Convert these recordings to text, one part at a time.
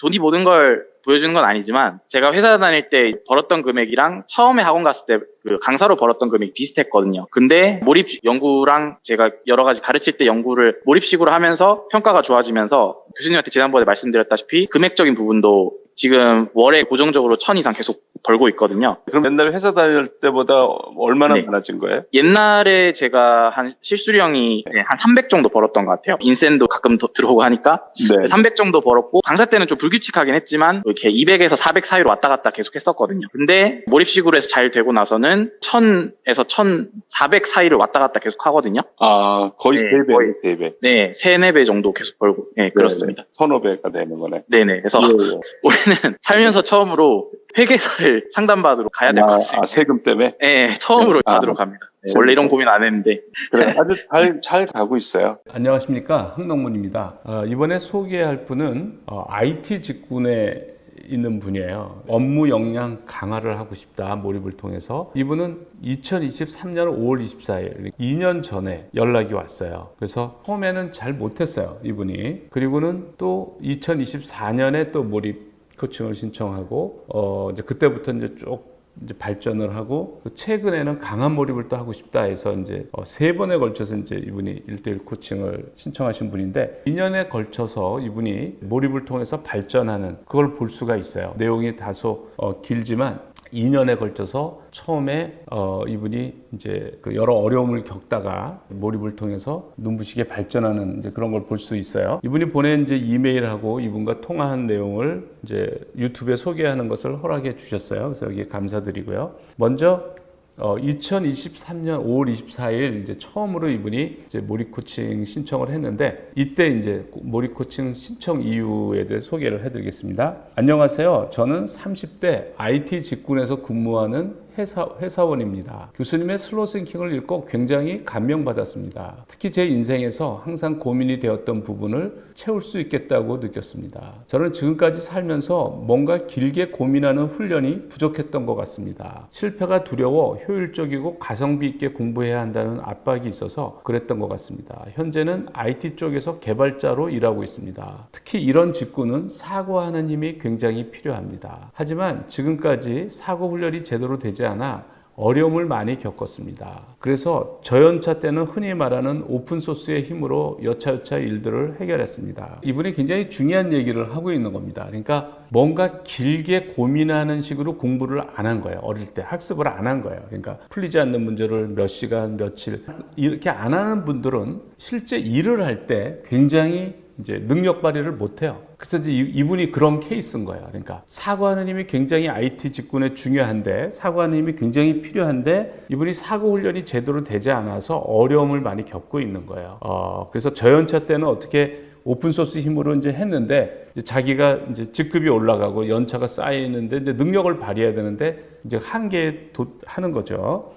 돈이 모든 걸 보여주는 건 아니지만 제가 회사 다닐 때 벌었던 금액이랑 처음에 학원 갔을 때 그 강사로 벌었던 금액이 비슷했거든요. 근데 몰입 연구랑 제가 여러 가지 가르칠 때 연구를 몰입식으로 하면서 평가가 좋아지면서 교수님한테 지난번에 말씀드렸다시피 금액적인 부분도 지금 월에 고정적으로 1,000 이상 계속 벌고 있거든요. 그럼 옛날에 회사 다닐 때보다 얼마나 네. 많아진 거예요? 옛날에 제가 한 실수령이 한 300 정도 벌었던 것 같아요. 인센도 가끔 더 들어오고 하니까 네. 300 정도 벌었고 강사 때는 좀 불규칙하긴 했지만 이렇게 200에서 400 사이로 왔다 갔다 계속 했었거든요. 근데 몰입식으로 해서 잘 되고 나서는 1000에서 1400 사이를 왔다 갔다 계속 하거든요. 아, 거의 네, 3배, 거의. 3배. 네, 3, 4배 정도 계속 벌고. 네, 그렇습니다. 1,500가 되는 거네. 네네. 그래서 예, 예. 올해는 살면서 처음으로 회계사를 상담받으러 가야 될 것 같습니다. 세금 때문에? 네, 처음으로 네. 받으러 갑니다. 네, 원래 이런 고민 안 했는데. 그래, 아주 잘 가고 있어요. 안녕하십니까, 흥농문입니다. 이번에 소개할 분은 IT 직군에 있는 분이에요. 업무 역량 강화를 하고 싶다, 몰입을 통해서. 이분은 2023년 5월 24일 2년 전에 연락이 왔어요. 그래서 처음에는 잘 못했어요, 이분이. 그리고는 또 2024년에 또 몰입 코칭을 신청하고 이제 그때부터 이제 쭉 이제 발전을 하고, 최근에는 강한 몰입을 또 하고 싶다 해서 이제 3번에 걸쳐서 이제 이분이 1:1 코칭을 신청하신 분인데, 2년에 걸쳐서 이분이 몰입을 통해서 발전하는 그걸 볼 수가 있어요. 내용이 다소 길지만 2년에 걸쳐서 처음에 이분이 이제 그 여러 어려움을 겪다가 몰입을 통해서 눈부시게 발전하는 이제 그런 걸 볼 수 있어요. 이분이 보낸 이제 이메일하고 이분과 통화한 내용을 이제 유튜브에 소개하는 것을 허락해 주셨어요. 그래서 여기에 감사드리고요. 먼저 2023년 5월 24일 이제 처음으로 이분이 이제 몰입 코칭 신청을 했는데, 이때 이제 몰입 코칭 신청 이유에 대해 소개를 해드리겠습니다. 안녕하세요. 저는 30대 IT 직군에서 근무하는 회사원입니다. 교수님의 슬로우 싱킹을 읽고 굉장히 감명받았습니다. 특히 제 인생에서 항상 고민이 되었던 부분을 채울 수 있겠다고 느꼈습니다. 저는 지금까지 살면서 뭔가 길게 고민하는 훈련이 부족했던 것 같습니다. 실패가 두려워 효율적이고 가성비 있게 공부해야 한다는 압박이 있어서 그랬던 것 같습니다. 현재는 IT 쪽에서 개발자로 일하고 있습니다. 특히 이런 직군은 사고하는 힘이 굉장히 필요합니다. 하지만 지금까지 사고 훈련이 제대로 되지 않아 어려움을 많이 겪었습니다. 그래서 저연차 때는 흔히 말하는 오픈소스의 힘으로 여차여차 일들을 해결했습니다. 이분이 굉장히 중요한 얘기를 하고 있는 겁니다. 그러니까 뭔가 길게 고민하는 식으로 공부를 안 한 거예요. 어릴 때 학습을 안 한 거예요. 그러니까 풀리지 않는 문제를 몇 시간, 며칠 이렇게 안 하는 분들은 실제 일을 할 때 굉장히 이제 능력 발휘를 못해요. 그래서 이제 이분이 그런 케이스인 거예요. 그러니까 사고하는 힘이 굉장히 IT 직군에 중요한데, 사고하는 힘이 굉장히 필요한데, 이분이 사고 훈련이 제대로 되지 않아서 어려움을 많이 겪고 있는 거예요. 그래서 저연차 때는 어떻게 오픈소스 힘으로 이제 했는데, 이제 자기가 이제 직급이 올라가고 연차가 쌓이는데 이제 능력을 발휘해야 되는데 이제 한계에 하는 거죠.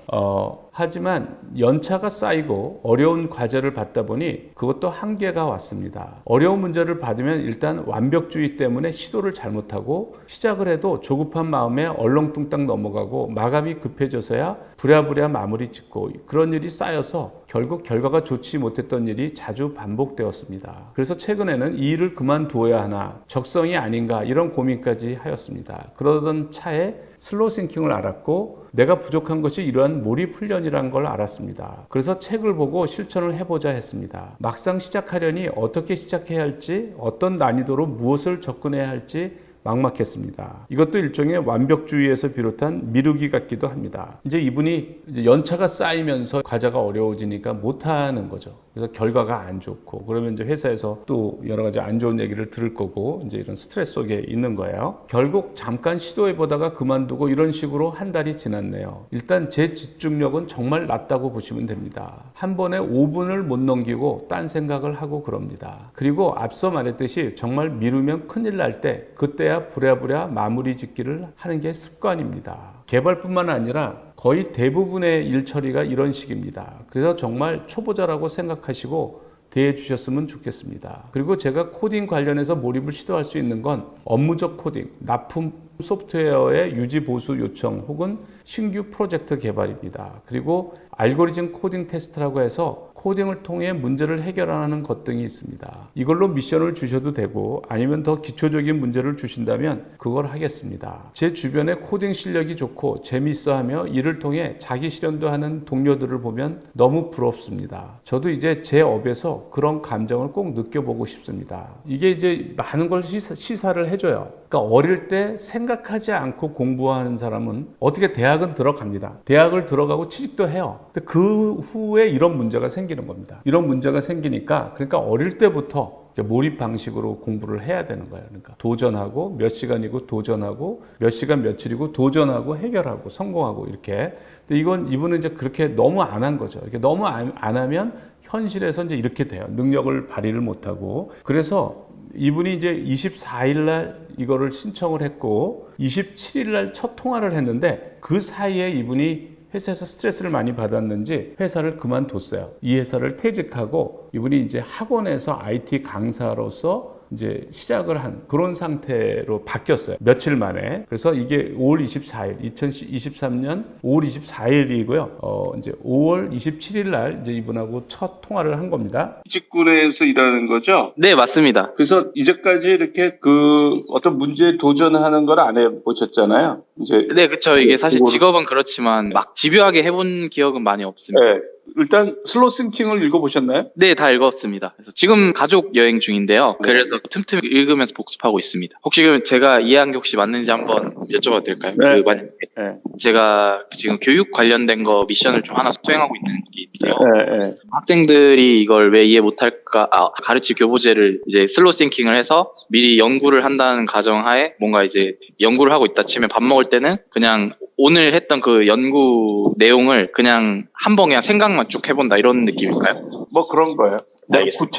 하지만 연차가 쌓이고 어려운 과제를 받다 보니 그것도 한계가 왔습니다. 어려운 문제를 받으면 일단 완벽주의 때문에 시도를 잘못하고, 시작을 해도 조급한 마음에 얼렁뚱땅 넘어가고 마감이 급해져서야 부랴부랴 마무리 짓고, 그런 일이 쌓여서 결국 결과가 좋지 못했던 일이 자주 반복되었습니다. 그래서 최근에는 이 일을 그만두어야 하나, 적성이 아닌가, 이런 고민까지 하였습니다. 그러던 차에 슬로우 싱킹을 알았고 내가 부족한 것이 이러한 몰입 훈련이라는 걸 알았습니다. 그래서 책을 보고 실천을 해보자 했습니다. 막상 시작하려니 어떻게 시작해야 할지, 어떤 난이도로 무엇을 접근해야 할지 막막했습니다. 이것도 일종의 완벽주의에서 비롯한 미루기 같기도 합니다. 이제 이분이 이제 연차가 쌓이면서 과제가 어려워지니까 못하는 거죠. 그래서 결과가 안 좋고, 그러면 이제 회사에서 또 여러 가지 안 좋은 얘기를 들을 거고, 이제 이런 스트레스 속에 있는 거예요. 결국 잠깐 시도해 보다가 그만두고 이런 식으로 한 달이 지났네요. 일단 제 집중력은 정말 낮다고 보시면 됩니다. 한 번에 5분을 못 넘기고 딴 생각을 하고 그럽니다. 그리고 앞서 말했듯이 정말 미루면 큰일 날 때 그때야 부랴부랴 마무리 짓기를 하는 게 습관입니다. 개발뿐만 아니라 거의 대부분의 일 처리가 이런 식입니다. 그래서 정말 초보자라고 생각하시고 대해 주셨으면 좋겠습니다. 그리고 제가 코딩 관련해서 몰입을 시도할 수 있는 건 업무적 코딩, 납품 소프트웨어의 유지 보수 요청 혹은 신규 프로젝트 개발입니다. 그리고 알고리즘 코딩 테스트라고 해서 코딩을 통해 문제를 해결하는 것 등이 있습니다. 이걸로 미션을 주셔도 되고 아니면 더 기초적인 문제를 주신다면 그걸 하겠습니다. 제 주변에 코딩 실력이 좋고 재미있어하며 이를 통해 자기 실현도 하는 동료들을 보면 너무 부럽습니다. 저도 이제 제 업에서 그런 감정을 꼭 느껴보고 싶습니다. 이게 이제 많은 걸 시사를 해줘요. 그러니까 어릴 때 생각하지 않고 공부하는 사람은 어떻게 대학은 들어갑니다. 대학을 들어가고 취직도 해요. 근데 그 후에 이런 문제가 생기는 겁니다. 이런 문제가 생기니까 그러니까 어릴 때부터 몰입 방식으로 공부를 해야 되는 거예요. 그러니까 도전하고 몇 시간이고 도전하고 몇 시간 며칠이고 도전하고 해결하고 성공하고 이렇게. 근데 이분은 이제 그렇게 너무 안 한 거죠. 이렇게 너무 안 하면 현실에서 이제 이렇게 돼요. 능력을 발휘를 못 하고. 그래서 이분이 이제 24일 날 이거를 신청을 했고 27일 날 첫 통화를 했는데 그 사이에 이분이 회사에서 스트레스를 많이 받았는지 회사를 그만뒀어요. 이 회사를 퇴직하고 이분이 이제 학원에서 IT 강사로서 이제 시작을 한 그런 상태로 바뀌었어요. 며칠 만에. 그래서 이게 5월 24일, 2023년 5월 24일이고요. 이제 5월 27일 날 이제 이분하고 첫 통화를 한 겁니다. 직군에서 일하는 거죠? 네, 맞습니다. 그래서 이제까지 이렇게 그 어떤 문제에 도전하는 걸 안 해보셨잖아요. 이제 네, 그쵸. 이게 사실 그거를- 직업은 그렇지만 막 집요하게 해본 기억은 많이 없습니다. 네. 일단 슬로우 싱킹을 읽어보셨나요? 네, 다 읽었습니다. 그래서 지금 가족 여행 중인데요. 그래서 틈틈이 읽으면서 복습하고 있습니다. 혹시 제가 이해한 게 혹시 맞는지 한번 여쭤봐도 될까요? 네. 만약에 네. 제가 지금 교육 관련된 거 미션을 좀 하나 수행하고 있는 게 있는데요. 네, 네. 학생들이 이걸 왜 이해 못할까, 가르칠 교보제를 이제 슬로우 싱킹을 해서 미리 연구를 한다는 가정하에 뭔가 이제 연구를 하고 있다 치면 밥 먹을 때는 그냥 오늘 했던 그 연구 내용을 그냥 한번 그냥 생각만 쭉 해본다 이런 느낌일까요? 뭐 그런 거예요. 네, 알겠습니다.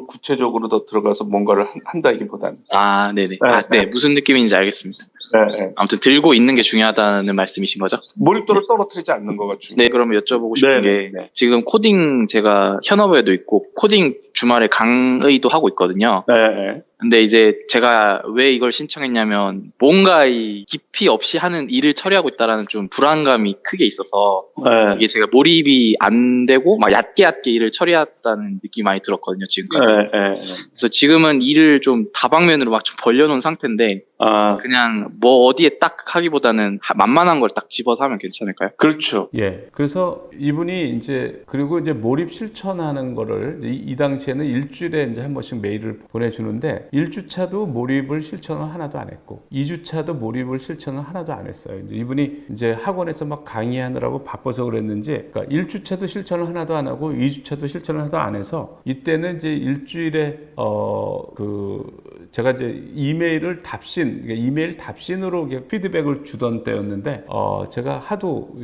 구체적으로 더 들어가서 뭔가를 한다기보다는. 아, 네네. 네, 네. 무슨 느낌인지 알겠습니다. 네, 네. 아무튼 들고 있는 게 중요하다는 말씀이신 거죠? 몰입도를 떨어뜨리지 않는 거가 중요해요. 네, 그러면 여쭤보고 싶은 네, 게 네. 지금 코딩 제가 현업에도 있고 코딩 주말에 강의도 하고 있거든요. 네, 네. 근데 이제 제가 왜 이걸 신청했냐면 뭔가 이 깊이 없이 하는 일을 처리하고 있다라는 좀 불안감이 크게 있어서 네. 이게 제가 몰입이 안 되고 막 얕게 일을 처리했다는 느낌이 많이 들었거든요, 지금까지. 네, 네. 그래서 지금은 일을 좀 다방면으로 막 좀 벌려놓은 상태인데 아, 그냥 뭐 어디에 딱 하기보다는 만만한 걸 딱 집어서 하면 괜찮을까요? 그렇죠. 예. 그래서 이분이 이제 그리고 이제 몰입 실천하는 거를 이 당시에는 일주일에 이제 한 번씩 메일을 보내주는데 1주차도 몰입을 실천을 하나도 안 했고 2주차도 몰입을 실천을 하나도 안 했어요. 이제 이분이 이제 학원에서 막 강의하느라고 바빠서 그랬는지 그러니까 1주차도 실천을 하나도 안 하고 2주차도 실천을 하나도 안 해서 이때는 이제 일주일에 제가 이제 이메일 답신으로 피드백을 주던 때였는데 제가 하도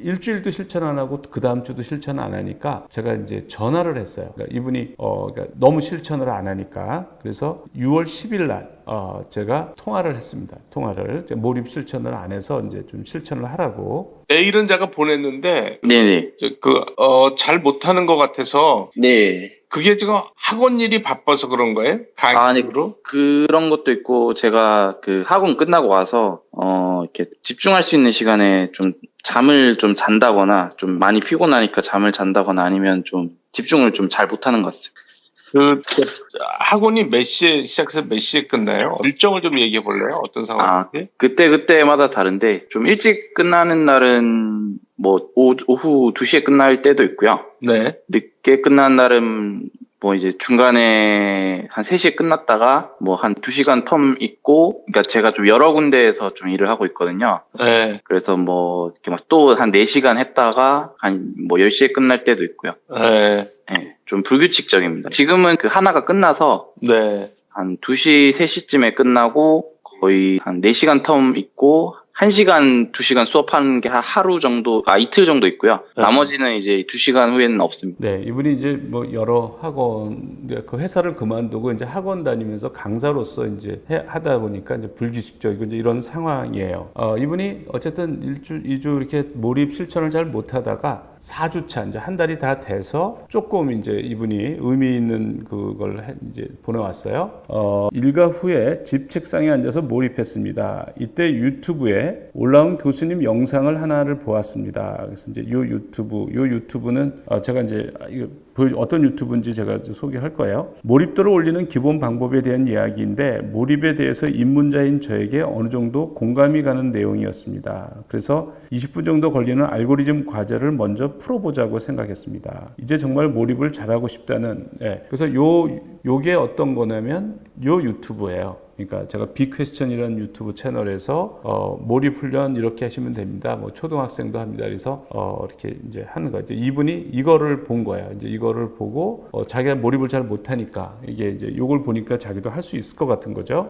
일주일도 실천 안 하고 그 다음 주도 실천 안 하니까 제가 이제 전화를 했어요. 그러니까 이분이 그러니까 너무 실천을 안 하니까 그래서 6월 10일 날 제가 통화를 했습니다. 통화를 몰입 실천을 안 해서 이제 좀 실천을 하라고. 메일은 제가 보냈는데 네네. 잘 못하는 것 같아서 네. 그게 지금 학원 일이 바빠서 그런 거예요? 강의로? 그런 것도 있고 제가 그 학원 끝나고 와서 이렇게 집중할 수 있는 시간에 좀 잠을 좀 잔다거나 좀 많이 피곤하니까 잠을 잔다거나 아니면 좀 집중을 좀 잘 못하는 것 같습니다. 학원이 몇 시에 시작해서 몇 시에 끝나요? 일정을 좀 얘기해 볼래요? 어떤 상황인지? 그때마다 다른데 좀 일찍 끝나는 날은 뭐 오후 2시에 끝날 때도 있고요. 네. 늦게 끝나는 날은 뭐 이제 중간에 한 3시에 끝났다가 뭐 한 2시간 텀 있고, 그러니까 제가 좀 여러 군데에서 좀 일을 하고 있거든요. 네. 그래서 뭐 이렇게 막 또 한 4시간 했다가 한 뭐 10시에 끝날 때도 있고요. 네. 네, 좀 불규칙적입니다. 지금은 그 하나가 끝나서 네. 한 2시, 3시쯤에 끝나고 거의 한 4시간 텀 있고 1시간, 2시간 수업하는 게 하루 정도, 이틀 정도 있고요. 네. 나머지는 이제 2시간 후에는 없습니다. 네, 이분이 이제 뭐 여러 학원, 그 회사를 그만두고 이제 학원 다니면서 강사로서 이제 하다 보니까 이제 불규칙적이고 이제 이런 상황이에요. 이분이 어쨌든 2주 이렇게 몰입 실천을 잘 못하다가 4주차 이제 한 달이 다 돼서 조금 이제 이분이 의미 있는 그걸 이제 보내왔어요. 일과 후에 집 책상에 앉아서 몰입했습니다. 이때 유튜브에 올라온 교수님 영상을 하나를 보았습니다. 그래서 이제 요 유튜브는 제가 이제 어떤 유튜브인지 제가 소개할 거예요. 몰입도를 올리는 기본 방법에 대한 이야기인데 몰입에 대해서 입문자인 저에게 어느 정도 공감이 가는 내용이었습니다. 그래서 20분 정도 걸리는 알고리즘 과제를 먼저 풀어보자고 생각했습니다. 이제 정말 몰입을 잘하고 싶다는 그래서 요게 어떤 거냐면 요 유튜브예요. 그러니까 제가 비퀘스천이라는 유튜브 채널에서 몰입 훈련 이렇게 하시면 됩니다. 뭐 초등학생도 합니다. 그래서 이렇게 이제 하는 거죠. 이분이 이거를 본 거예요. 이제 이거를 보고 자기가 몰입을 잘 못하니까 이게 이제 요걸 보니까 자기도 할 수 있을 것 같은 거죠.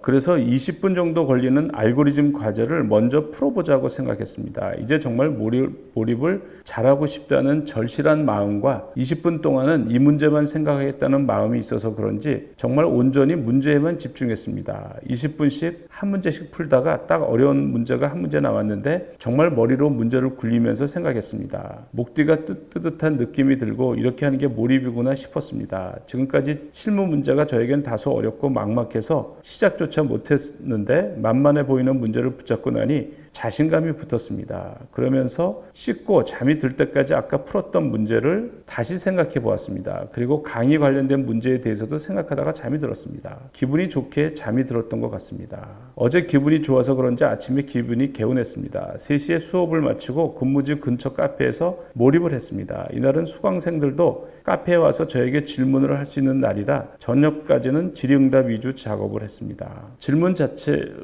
그래서 20분 정도 걸리는 알고리즘 과제를 먼저 풀어보자고 생각했습니다. 이제 정말 몰입을 잘하고 싶다는 절실한 마음과 20분 동안은 이 문제만 생각하겠다는 마음이 있어서 그런지 정말 온전히 문제에만 집중했습니다. 20분씩 한 문제씩 풀다가 딱 어려운 문제가 한 문제 나왔는데 정말 머리로 문제를 굴리면서 생각했습니다. 목 뒤가 뜨뜻한 느낌이 들고 이렇게 하는 게 몰입이구나 싶었습니다. 지금까지 실무 문제가 저에겐 다소 어렵고 막막해서 시작조차 못했는데 만만해 보이는 문제를 붙잡고 나니 자신감이 붙었습니다. 그러면서 씻고 잠이 들 때까지 아까 풀었던 문제를 다시 생각해 보았습니다. 그리고 강의 관련된 문제에 대해서도 생각하다가 잠이 들었습니다. 기분이 좋게 잠이 들었던 것 같습니다. 어제 기분이 좋아서 그런지 아침에 기분이 개운했습니다. 3시에 수업을 마치고 근무지 근처 카페에서 몰입을 했습니다. 이날은 수강생들도 카페에 와서 저에게 질문을 할 수 있는 날이라 저녁까지는 질의응답 위주 작업을 했습니다.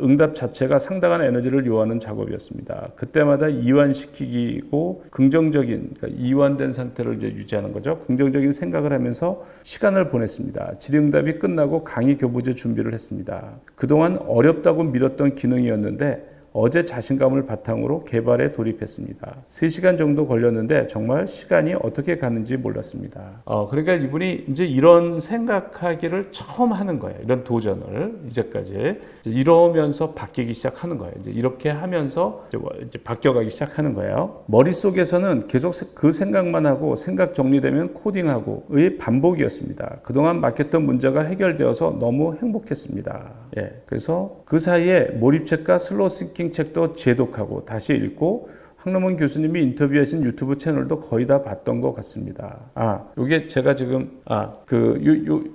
응답 자체가 상당한 에너지를 요하는 작업이었습니다. 그때마다 이완시키고 긍정적인, 그러니까 이완된 상태를 이제 유지하는 거죠. 긍정적인 생각을 하면서 시간을 보냈습니다. 질의응답이 끝나고 강의 교부제 준비를 했습니다. 그동안 어렵다고 미뤘던 기능이었는데 어제 자신감을 바탕으로 개발에 돌입했습니다. 3시간 정도 걸렸는데 정말 시간이 어떻게 가는지 몰랐습니다. 그러니까 이분이 이제 이런 생각하기를 처음 하는 거예요. 이런 도전을 이제까지 이러면서 바뀌기 시작하는 거예요. 이제 이렇게 하면서 이제 바뀌어가기 시작하는 거예요. 머릿속에서는 계속 그 생각만 하고 생각 정리되면 코딩하고의 반복이었습니다. 그동안 막혔던 문제가 해결되어서 너무 행복했습니다. 그래서 그 사이에 몰입책과 슬로우 싱킹 책도 재독하고 다시 읽고 황nom원 교수님이 인터뷰하신 유튜브 채널도 거의 다 봤던 것 같습니다. 요게 제가 지금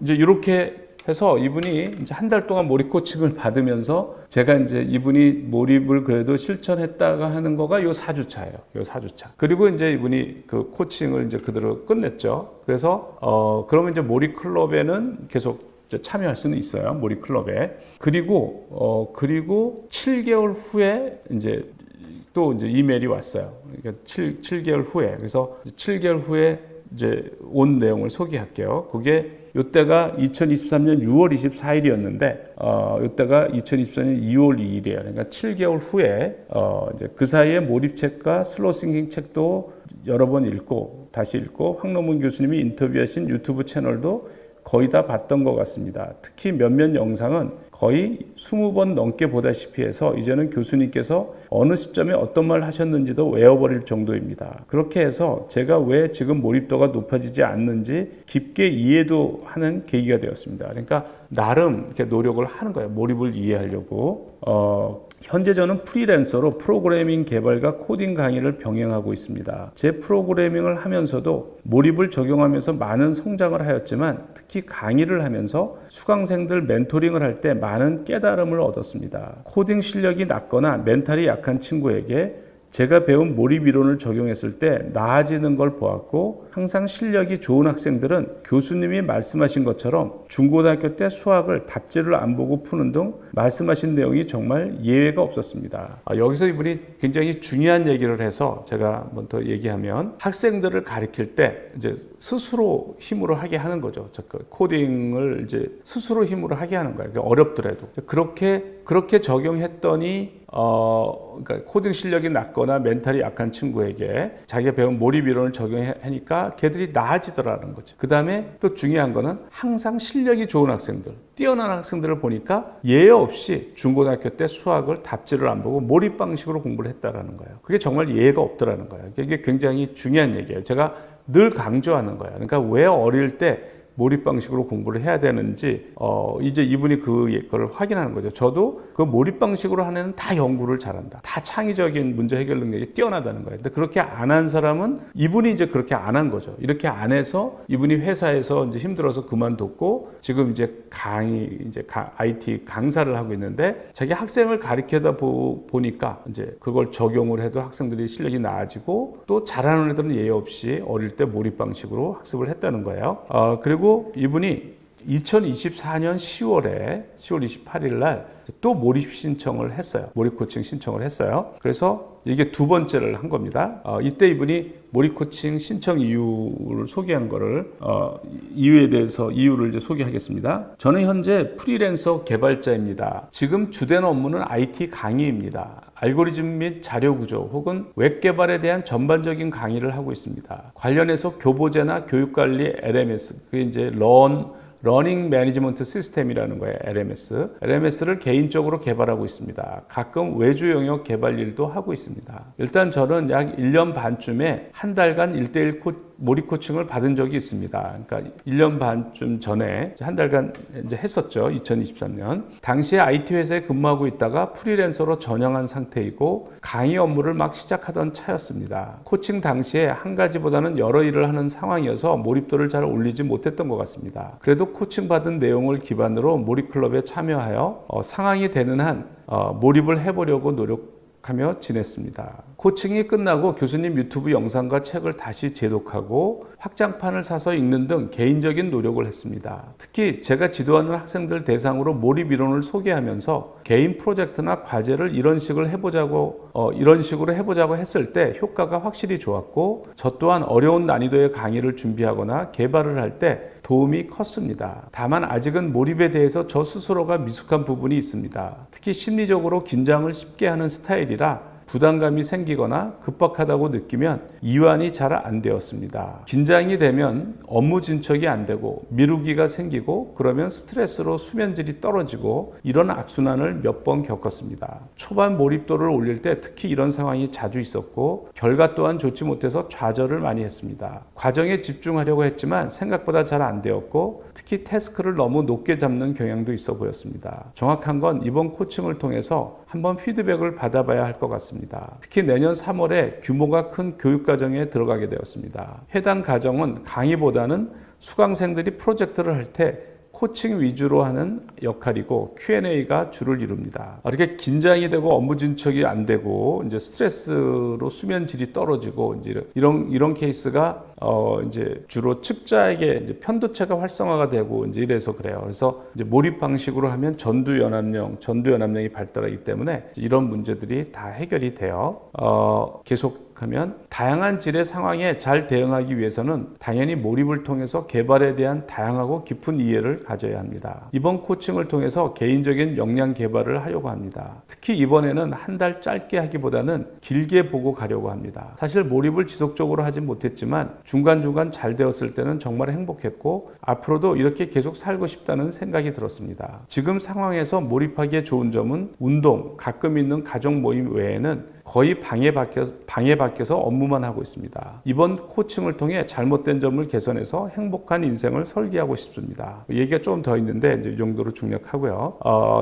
이제 이렇게 해서 이분이 이제 한 달 동안 몰입 코칭을 받으면서 제가 이제 이분이 몰입을 그래도 실천했다가 하는 거가 요 4주차예요. 요 4주차. 그리고 이제 이분이 그 코칭을 이제 그대로 끝냈죠. 그래서 그러면 이제 몰입 클럽에는 계속 참여할 수는 있어요. 몰입 클럽에. 그리고 7개월 후에 이제 또 이제 이메일이 왔어요. 그러니까 7개월 후에. 그래서 7개월 후에 이제 온 내용을 소개할게요. 그게 요때가 2023년 6월 24일이었는데 요때가 2024년 2월 2일이에요. 그러니까 7개월 후에 이제 그 사이에 몰입책과 슬로우 싱킹 책도 여러 번 읽고 다시 읽고 황nom원 교수님이 인터뷰하신 유튜브 채널도 거의 다 봤던 것 같습니다. 특히 몇몇 영상은 거의 20번 넘게 보다시피 해서 이제는 교수님께서 어느 시점에 어떤 말 하셨는지도 외워버릴 정도입니다. 그렇게 해서 제가 왜 지금 몰입도가 높아지지 않는지 깊게 이해도 하는 계기가 되었습니다. 그러니까 나름 이렇게 노력을 하는 거예요. 몰입을 이해하려고. 현재 저는 프리랜서로 프로그래밍 개발과 코딩 강의를 병행하고 있습니다. 제 프로그래밍을 하면서도 몰입을 적용하면서 많은 성장을 하였지만 특히 강의를 하면서 수강생들 멘토링을 할 때 많은 깨달음을 얻었습니다. 코딩 실력이 낮거나 멘탈이 약한 친구에게 제가 배운 몰입 이론을 적용했을 때 나아지는 걸 보았고 항상 실력이 좋은 학생들은 교수님이 말씀하신 것처럼 중고등학교 때 수학을 답지를 안 보고 푸는 등 말씀하신 내용이 정말 예외가 없었습니다. 여기서 이분이 굉장히 중요한 얘기를 해서 제가 한번 더 얘기하면 학생들을 가르칠 때 이제 스스로 힘으로 하게 하는 거죠. 코딩을 이제 스스로 힘으로 하게 하는 거예요. 어렵더라도 그렇게 적용했더니 그러니까 코딩 실력이 낮거나 약거나 멘탈이 약한 친구에게 자기가 배운 몰입 이론을 적용하니까 걔들이 나아지더라는 거죠. 그 다음에 또 중요한 거는 항상 실력이 좋은 학생들, 뛰어난 학생들을 보니까 예외 없이 중고등학교 때 수학을 답지를 안 보고 몰입 방식으로 공부를 했다라는 거예요. 그게 정말 예외가 없더라는 거예요. 이게 굉장히 중요한 얘기예요. 제가 늘 강조하는 거예요. 그러니까 왜 어릴 때 몰입 방식으로 공부를 해야 되는지 이제 이분이 그걸 확인하는 거죠. 저도 그 몰입 방식으로 하는 애는 다 연구를 잘한다. 다 창의적인 문제 해결 능력이 뛰어나다는 거예요. 근데 그렇게 안 한 사람은 이분이 이제 그렇게 안 한 거죠. 이렇게 안 해서 이분이 회사에서 이제 힘들어서 그만뒀고 지금 이제 IT 강사를 하고 있는데 자기 학생을 가르쳐다 보니까 이제 그걸 적용을 해도 학생들이 실력이 나아지고 또 잘하는 애들은 예외 없이 어릴 때 몰입 방식으로 학습을 했다는 거예요. 그리고 이분이 2024년 10월 28일 날 또 몰입 신청을 했어요. 몰입 코칭 신청을 했어요. 그래서 이게 두 번째를 한 겁니다. 이때 이분이 몰입 코칭 신청 이유를 소개한 거를 이유를 이제 소개하겠습니다. 저는 현재 프리랜서 개발자입니다. 지금 주된 업무는 IT 강의입니다. 알고리즘 및 자료 구조 혹은 웹 개발에 대한 전반적인 강의를 하고 있습니다. 관련해서 교보제나 교육관리 LMS, 그게 이제 러닝 매니지먼트 시스템이라는 거예요. LMS를 개인적으로 개발하고 있습니다. 가끔 외주 영역 개발 일도 하고 있습니다. 일단 저는 약 1년 반쯤에 한 달간 1대1 몰입 코칭을 받은 적이 있습니다. 그러니까 1년 반쯤 전에 한 달간 이제 했었죠. 2023년. 당시에 IT 회사에 근무하고 있다가 프리랜서로 전향한 상태이고 강의 업무를 막 시작하던 차였습니다. 코칭 당시에 한 가지보다는 여러 일을 하는 상황이어서 몰입도를 잘 올리지 못했던 것 같습니다. 그래도 코칭 받은 내용을 기반으로 몰입 클럽에 참여하여 상황이 되는 한 몰입을 해보려고 노력하며 지냈습니다. 코칭이 끝나고 교수님 유튜브 영상과 책을 다시 재독하고 확장판을 사서 읽는 등 개인적인 노력을 했습니다. 특히 제가 지도하는 학생들 대상으로 몰입 이론을 소개하면서 개인 프로젝트나 과제를 이런 식으로 해보자고 했을 때 효과가 확실히 좋았고 저 또한 어려운 난이도의 강의를 준비하거나 개발을 할 때 도움이 컸습니다. 다만 아직은 몰입에 대해서 저 스스로가 미숙한 부분이 있습니다. 특히 심리적으로 긴장을 쉽게 하는 스타일이라 부담감이 생기거나 급박하다고 느끼면 이완이 잘 안 되었습니다. 긴장이 되면 업무 진척이 안 되고 미루기가 생기고 그러면 스트레스로 수면질이 떨어지고 이런 악순환을 몇 번 겪었습니다. 초반 몰입도를 올릴 때 특히 이런 상황이 자주 있었고 결과 또한 좋지 못해서 좌절을 많이 했습니다. 과정에 집중하려고 했지만 생각보다 잘 안 되었고 특히 태스크를 너무 높게 잡는 경향도 있어 보였습니다. 정확한 건 이번 코칭을 통해서 한번 피드백을 받아봐야 할 것 같습니다. 특히 내년 3월에 규모가 큰 교육과정에 들어가게 되었습니다. 해당 과정은 강의보다는 수강생들이 프로젝트를 할 때 코칭 위주로 하는 역할이고 Q&A가 주를 이룹니다. 이렇게 긴장이 되고 업무 진척이 안 되고 이제 스트레스로 수면 질이 떨어지고 이제 이런 케이스가 이제 주로 측자에게 이제 편도체가 활성화가 되고 이제 이래서 그래요. 그래서 이제 몰입 방식으로 하면 전두연합령이 발달하기 때문에 이런 문제들이 다 해결이 돼요. 계속하면 다양한 질의 상황에 잘 대응하기 위해서는 당연히 몰입을 통해서 개발에 대한 다양하고 깊은 이해를 가져야 합니다. 이번 코칭을 통해서 개인적인 역량 개발을 하려고 합니다. 특히 이번에는 한 달 짧게 하기보다는 길게 보고 가려고 합니다. 사실 몰입을 지속적으로 하진 못했지만 중간중간 잘 되었을 때는 정말 행복했고 앞으로도 이렇게 계속 살고 싶다는 생각이 들었습니다. 지금 상황에서 몰입하기에 좋은 점은 운동, 가끔 있는 가족 모임 외에는 거의 방에 박혀서 업무만 하고 있습니다. 이번 코칭을 통해 잘못된 점을 개선해서 행복한 인생을 설계하고 싶습니다. 얘기가 좀 더 있는데 이제 이 정도로 중략하고요.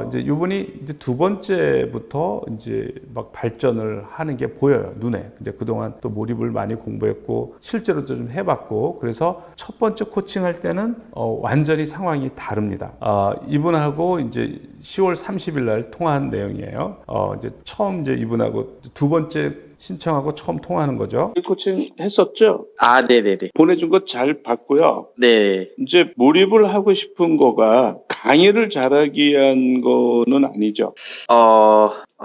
이제 이분이 이제 두 번째부터 이제 막 발전을 하는 게 보여요, 눈에. 이제 그동안 또 몰입을 많이 공부했고 실제로도 좀 해봤고 그래서 첫 번째 코칭할 때는 완전히 상황이 다릅니다. 이분하고 이제 10월 30일 날 통화한 내용이에요. 이제 처음 이제 이분하고 두 번째 신청하고 처음 통화하는 거죠. 코칭 했었죠? 네네네. 보내준 거 잘 봤고요. 네. 이제 몰입을 하고 싶은 거가 강의를 잘하기 위한 거는 아니죠.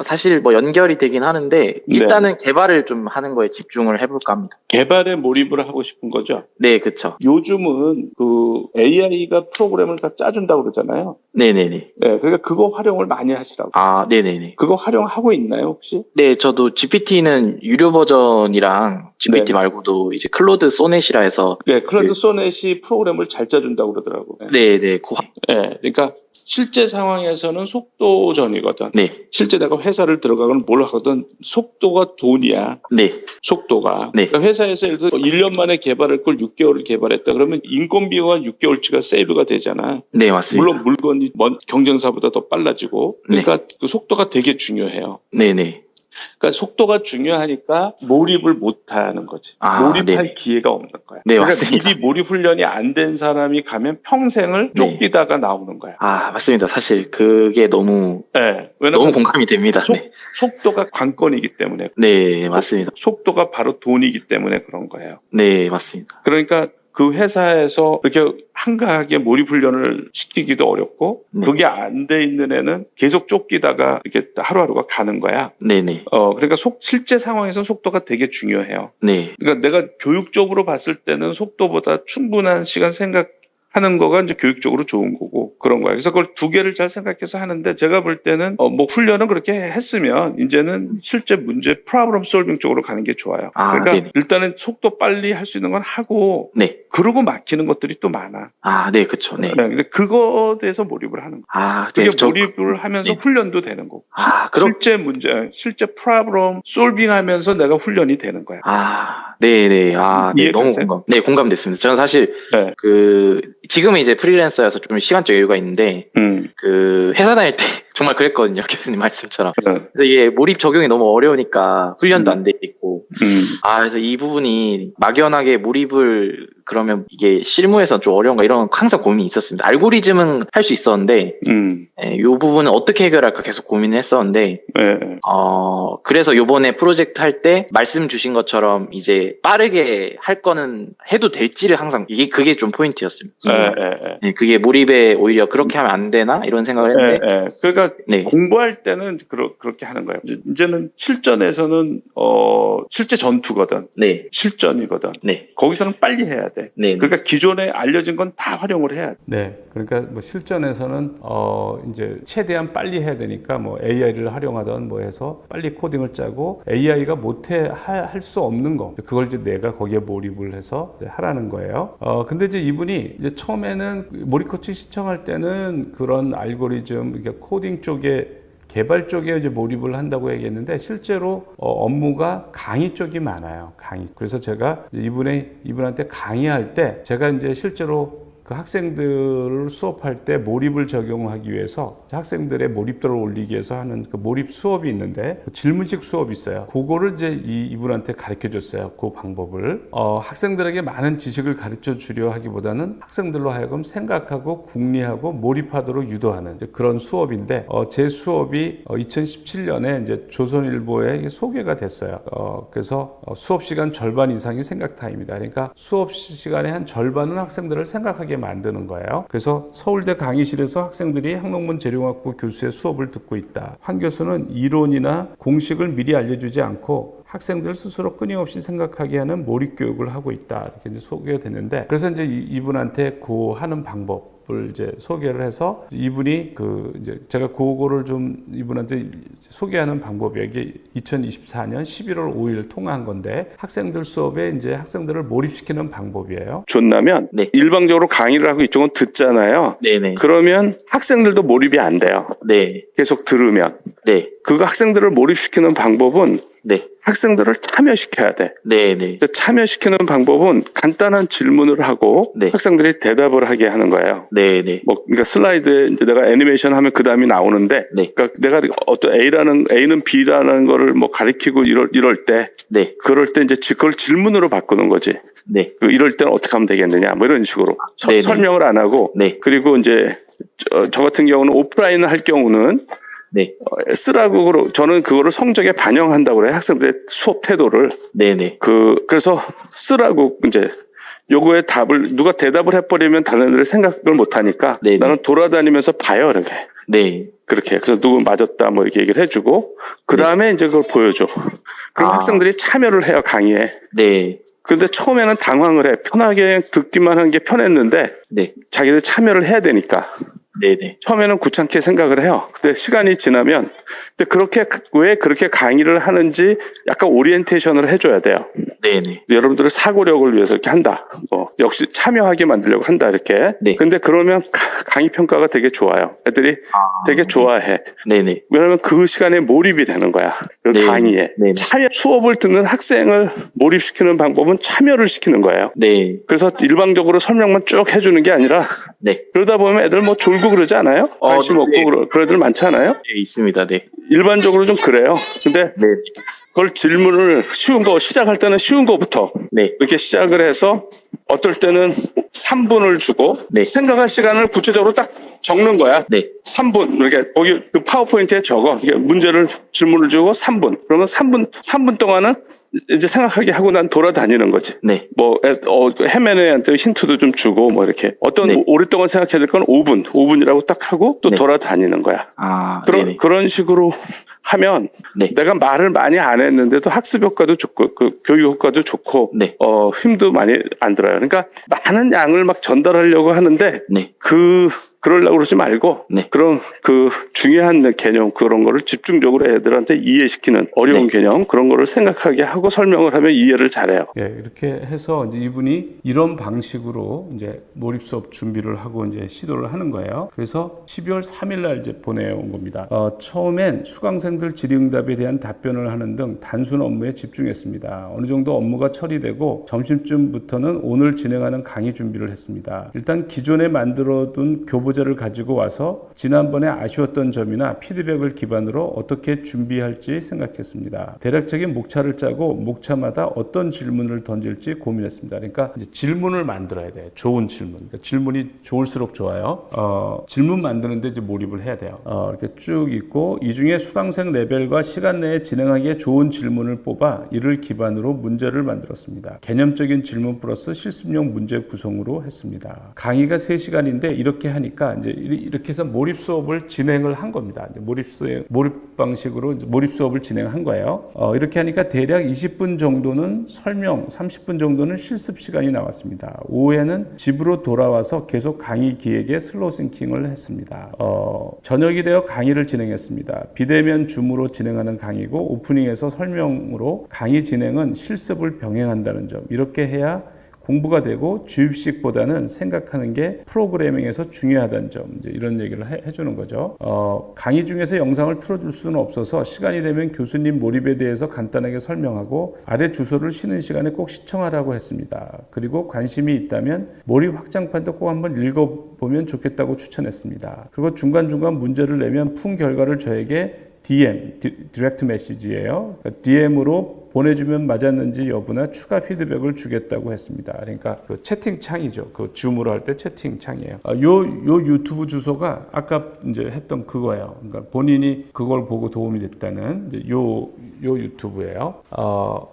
사실 뭐 연결이 되긴 하는데 일단은 개발을 좀 하는 거에 집중을 해볼까 합니다. 개발에 몰입을 하고 싶은 거죠? 네, 그쵸. 요즘은 그 AI가 프로그램을 다 짜준다고 그러잖아요. 네네네. 네, 그러니까 그거 활용을 많이 하시라고. 아, 네네네. 그거 활용하고 있나요, 혹시? 네, 저도 GPT는 유료 버전이랑 GPT 네. 말고도 이제 클로드 소넷이라 해서 네, 클라우드 소넷이 프로그램을 잘 짜준다고 그러더라고요. 네네. 네, 그러니까 실제 상황에서는 속도전이거든. 네. 실제 내가 회사를 들어가거나 뭘 하거든 속도가 돈이야. 네. 속도가. 네. 그러니까 회사에서 예를 들어 1년 만에 개발할 걸 6개월을 개발했다. 그러면 인건비가 6개월치가 세이브가 되잖아. 네, 맞습니다. 물론 물건이 경쟁사보다 더 빨라지고. 그러니까 그 속도가 되게 중요해요. 네네. 그러니까 속도가 중요하니까 몰입을 못하는 거지. 아, 몰입할 네네. 기회가 없는 거야. 네, 그러니까 맞습니다. 미리 몰입 훈련이 안 된 사람이 가면 평생을 쫓기다가 나오는 거야. 아, 맞습니다. 사실 그게 너무 네. 왜냐면 너무 공감이 됩니다. 네. 속도가 관건이기 때문에. 네, 맞습니다. 속도가 바로 돈이기 때문에 그런 거예요. 네, 맞습니다. 그러니까 그 회사에서 이렇게 한가하게 몰입 훈련을 시키기도 어렵고 네. 그게 안 돼 있는 애는 계속 쫓기다가 이렇게 하루하루가 가는 거야. 네네. 그러니까 실제 상황에서 속도가 되게 중요해요. 네. 그러니까 내가 교육적으로 봤을 때는 속도보다 충분한 시간 생각하는 거가 이제 교육적으로 좋은 거고 그런 거예요. 그래서 그걸 두 개를 잘 생각해서 하는데 제가 볼 때는 뭐 훈련은 그렇게 했으면 이제는 실제 문제 프로블럼 솔빙 쪽으로 가는 게 좋아요. 아, 그러니까 네네. 일단은 속도 빨리 할 수 있는 건 하고 네. 그러고 막히는 것들이 또 많아. 아, 네, 그쵸. 네. 근데 그거에 대해서 몰입을 하는 거예요. 아, 그게 네. 몰입을 하면서 네. 훈련도 되는 거고. 아, 그럼 실제 문제, 실제 프로블럼 솔빙하면서 내가 훈련이 되는 거야. 아, 네네. 아, 네. 너무 이해가세요? 공감됐습니다. 저는 사실 네. 지금은 이제 프리랜서여서 좀 시간적 여유가 있는데 회사 다닐 때 정말 그랬거든요. 교수님 말씀처럼. 그래서 이게 몰입 적용이 너무 어려우니까 훈련도 안 돼 있고. 그래서 이 부분이 막연하게 몰입을 그러면 이게 실무에서 좀 어려운가 이런 항상 고민이 있었습니다. 알고리즘은 할 수 있었는데 이 부분은 어떻게 해결할까 계속 고민을 했었는데 그래서 요번에 프로젝트 할 때 말씀 주신 것처럼 이제 빠르게 할 거는 해도 될지를 항상 그게 좀 포인트였습니다. 네, 그게 몰입에 오히려 그렇게 하면 안 되나 이런 생각을 했는데 그러니까 네. 공부할 때는 그렇게 하는 거예요. 이제는 실전에서는 실제 전투거든. 네. 실전이거든. 네. 거기서는 빨리 해야 돼. 네. 그러니까 기존에 알려진 건 다 활용을 해야 돼. 네, 그러니까 뭐 실전에서는 이제 최대한 빨리 해야 되니까 뭐 AI를 활용하던 뭐 해서 빨리 코딩을 짜고 AI가 못해 할 수 없는 거 그걸 이제 내가 거기에 몰입을 해서 하라는 거예요. 근데 이제 이분이 이제 처음에는 몰입 코칭 신청할 때는 그런 알고리즘 그러니까 코딩 쪽에 개발 쪽에 이제 몰입을 한다고 얘기했는데 실제로 업무가 강의 쪽이 많아요. 강의. 그래서 제가 이분한테 강의할 때 제가 이제 실제로 그 학생들을 수업할 때 몰입을 적용하기 위해서 학생들의 몰입도를 올리기 위해서 하는 그 몰입 수업이 있는데 질문식 수업이 있어요. 그거를 이제 이분한테 가르쳐 줬어요. 그 방법을. 학생들에게 많은 지식을 가르쳐 주려 하기보다는 학생들로 하여금 생각하고 궁리하고 몰입하도록 유도하는 그런 수업인데 제 수업이 2017년에 이제 조선일보에 소개가 됐어요. 그래서 수업 시간 절반 이상이 생각 타임이다. 그러니까 수업 시간의 한 절반은 학생들을 생각하게 만드는 거예요. 그래서 서울대 강의실에서 학생들이 항목문 재료학부 교수의 수업을 듣고 있다. 황 교수는 이론이나 공식을 미리 알려주지 않고 학생들 스스로 끊임없이 생각하게 하는 몰입 교육을 하고 있다. 이렇게 이제 소개가 됐는데, 그래서 이제 이분한테 하는 방법을 이제 소개를 해서 이분이 이제 제가 그거를 좀 이분한테 소개하는 방법이 이게 2024년 11월 5일 통화한 건데 학생들 수업에 이제 학생들을 몰입시키는 방법이에요. 좋나면 네. 일방적으로 강의를 하고 이쪽은 듣잖아요. 네네. 그러면 학생들도 몰입이 안 돼요. 네. 계속 들으면. 네. 그거 학생들을 몰입시키는 방법은 네. 학생들을 참여시켜야 돼. 네네. 참여시키는 방법은 간단한 질문을 하고 네. 학생들이 대답을 하게 하는 거예요. 네네. 그러니까 슬라이드에 이제 내가 애니메이션 하면 그 다음이 나오는데, 네. 그러니까 내가 어떤 A는 B라는 거를 뭐 가리키고 이럴 때, 네. 그럴 때 이제 그걸 질문으로 바꾸는 거지. 네. 이럴 때는 어떻게 하면 되겠느냐, 뭐 이런 식으로 설명을 안 하고, 네. 그리고 이제 저 같은 경우는 오프라인을 할 경우는 네. 쓰라고 저는 그거를 성적에 반영한다고 그래요. 학생들의 수업 태도를. 네네. 그래서 쓰라고 이제 요거에 답을 누가 대답을 해버리면 다른 애들이 생각을 못하니까 네네. 나는 돌아다니면서 봐요 이렇게. 네. 그렇게 그래서 누구 맞았다 뭐 이렇게 얘기를 해주고 그 다음에 이제 그걸 보여줘. 그럼 아. 학생들이 참여를 해요 강의에. 네. 근데 처음에는 당황을 해. 편하게 듣기만 하는 게 편했는데 네. 자기들 참여를 해야 되니까 네네. 처음에는 귀찮게 생각을 해요. 근데 시간이 지나면 근데 그렇게 왜 그렇게 강의를 하는지 약간 오리엔테이션을 해줘야 돼요. 네네. 여러분들의 사고력을 위해서 이렇게 한다. 역시 참여하게 만들려고 한다 이렇게. 네. 근데 그러면 강의 평가가 되게 좋아요. 애들이 되게 좋아해. 네네. 왜냐하면 그 시간에 몰입이 되는 거야. 그 네. 강의에. 네네. 수업을 듣는 학생을 몰입시키는 방법은 참여를 시키는 거예요. 네. 그래서 일방적으로 설명만 쭉 해주는 게 아니라 네. 그러다 보면 애들 뭐 졸고 그러지 않아요? 관심 네. 없고 그런 애들 많잖아요? 네, 있습니다. 네. 일반적으로 좀 그래요. 근데 네. 그걸 질문을 쉬운 거 시작할 때는 쉬운 거부터 네. 이렇게 시작을 해서 어떨 때는 3분을 주고 네. 생각할 시간을 구체적으로 딱 적는 거야. 네. 3분 이렇게 거기 그 파워포인트에 적어. 이게 문제를 질문을 주고 3분. 그러면 3분 동안은 이제 생각하게 하고 난 돌아다니는 거지. 네. 뭐 헤매는 애한테 힌트도 좀 주고 뭐 이렇게 어떤 네. 오랫동안 생각해야 될 건 5분이라고 딱 하고 또 네. 돌아다니는 거야. 아, 네네. 그런 식으로 하면 네. 내가 말을 많이 안 했는데도 학습 효과도 좋고 그 교육 효과도 좋고 네. 힘도 많이 안 들어요. 그러니까 많은 양을 막 전달하려고 하는데 네. 그러려고 그러지 말고 네. 그런 그 중요한 개념 그런 거를 집중적으로 애들한테 이해시키는 어려운 네. 개념 그런 거를 생각하게 하고 설명을 하면 이해를 잘해요. 예, 이렇게 해서 이제 이분이 이런 방식으로 이제 몰입 수업 준비를 하고 이제 시도를 하는 거예요. 그래서 12월 3일 날 이제 보내온 겁니다. 처음엔 수강생들 질의응답에 대한 답변을 하는 등 단순 업무에 집중했습니다. 어느 정도 업무가 처리되고 점심쯤부터는 오늘 진행하는 강의 준비를 했습니다. 일단 기존에 만들어둔 교보자를 가지고 와서 지난번에 아쉬웠던 점이나 피드백을 기반으로 어떻게 준비할지 생각했습니다. 대략적인 목차를 짜고 목차마다 어떤 질문을 던질지 고민했습니다. 그러니까 이제 질문을 만들어야 돼요. 좋은 질문. 그러니까 질문이 좋을수록 좋아요. 질문 만드는데 이제 몰입을 해야 돼요. 이렇게 쭉 있고 이 중에 수강생 레벨과 시간 내에 진행하기에 좋은 질문을 뽑아 이를 기반으로 문제를 만들었습니다. 개념적인 질문 플러스 실습용 문제 구성으로 했습니다. 강의가 3시간인데 이렇게 하니까 이제 이렇게 해서 몰입 수업을 진행을 한 겁니다. 이제 몰입 방식으로 이제 몰입 수업을 진행한 거예요. 이렇게 하니까 대략 20분 정도는 설명, 30분 정도는 실습 시간이 나왔습니다. 오후에는 집으로 돌아와서 계속 강의 기획에 슬로우 싱킹을 했습니다. 저녁이 되어 강의를 진행했습니다. 비대면 줌으로 진행하는 강의고 오프닝에서 설명으로 강의 진행은 실습을 병행한다는 점. 이렇게 해야 공부가 되고 주입식보다는 생각하는 게 프로그래밍에서 중요하다는 점, 이제 이런 얘기를 해주는 거죠. 강의 중에서 영상을 틀어줄 수는 없어서 시간이 되면 교수님 몰입에 대해서 간단하게 설명하고 아래 주소를 쉬는 시간에 꼭 시청하라고 했습니다. 그리고 관심이 있다면 몰입 확장판도 꼭 한번 읽어보면 좋겠다고 추천했습니다. 그리고 중간중간 문제를 내면 푼 결과를 저에게 DM, 디렉트 메시지예요. 그러니까 DM으로 보내주면 맞았는지 여부나 추가 피드백을 주겠다고 했습니다. 그러니까 그 채팅창이죠. 그 줌으로 할 때 채팅창이에요. 요 유튜브 주소가 아까 이제 했던 그거예요. 그러니까 본인이 그걸 보고 도움이 됐다는 이제 요 유튜브예요.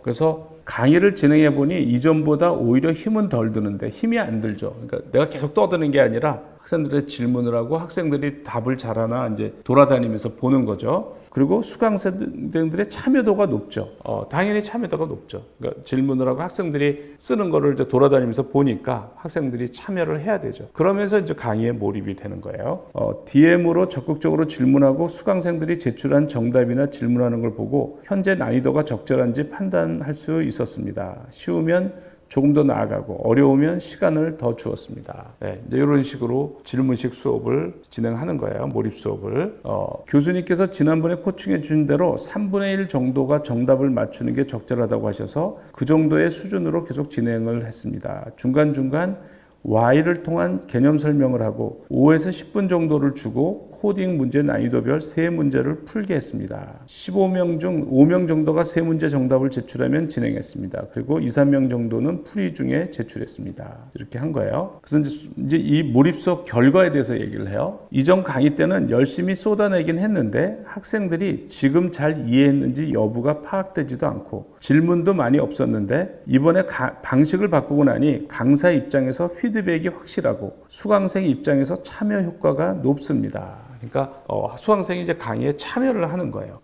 그래서 강의를 진행해 보니 이전보다 오히려 힘은 덜 드는데 힘이 안 들죠. 그러니까 내가 계속 떠드는 게 아니라 학생들의 질문을 하고 학생들이 답을 잘하나 이제 돌아다니면서 보는 거죠. 그리고 수강생들의 참여도가 높죠. 당연히 참여도가 높죠. 그러니까 질문을 하고 학생들이 쓰는 거를 이제 돌아다니면서 보니까 학생들이 참여를 해야 되죠. 그러면서 이제 강의에 몰입이 되는 거예요. DM으로 적극적으로 질문하고 수강생들이 제출한 정답이나 질문하는 걸 보고 현재 난이도가 적절한지 판단할 수 있었습니다. 쉬우면 조금 더 나아가고 어려우면 시간을 더 주었습니다. 네, 이제 이런 식으로 질문식 수업을 진행하는 거예요. 몰입 수업을. 교수님께서 지난번에 코칭해 준 대로 3분의 1 정도가 정답을 맞추는 게 적절하다고 하셔서 그 정도의 수준으로 계속 진행을 했습니다. 중간중간 Y를 통한 개념 설명을 하고 5에서 10분 정도를 주고 코딩 문제 난이도별 3문제를 풀게 했습니다. 15명 중 5명 정도가 3문제 정답을 제출하면 진행했습니다. 그리고 2, 3명 정도는 풀이 중에 제출했습니다. 이렇게 한 거예요. 그래서 이제 이 몰입 수업 결과에 대해서 얘기를 해요. 이전 강의 때는 열심히 쏟아내긴 했는데 학생들이 지금 잘 이해했는지 여부가 파악되지도 않고 질문도 많이 없었는데 이번에 방식을 바꾸고 나니 강사 입장에서 피드백이 확실하고 수강생 입장에서 참여 효과가 높습니다. 그러니까 수강생이 이제 강의에 참여를 하는 거예요.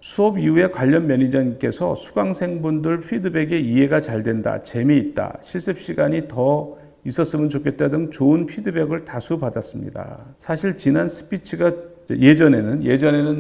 수업 이후에 관련 매니저님께서 수강생분들 피드백에 이해가 잘 된다, 재미있다, 실습 시간이 더 있었으면 좋겠다 등 좋은 피드백을 다수 받았습니다. 사실 지난 스피치가 예전에는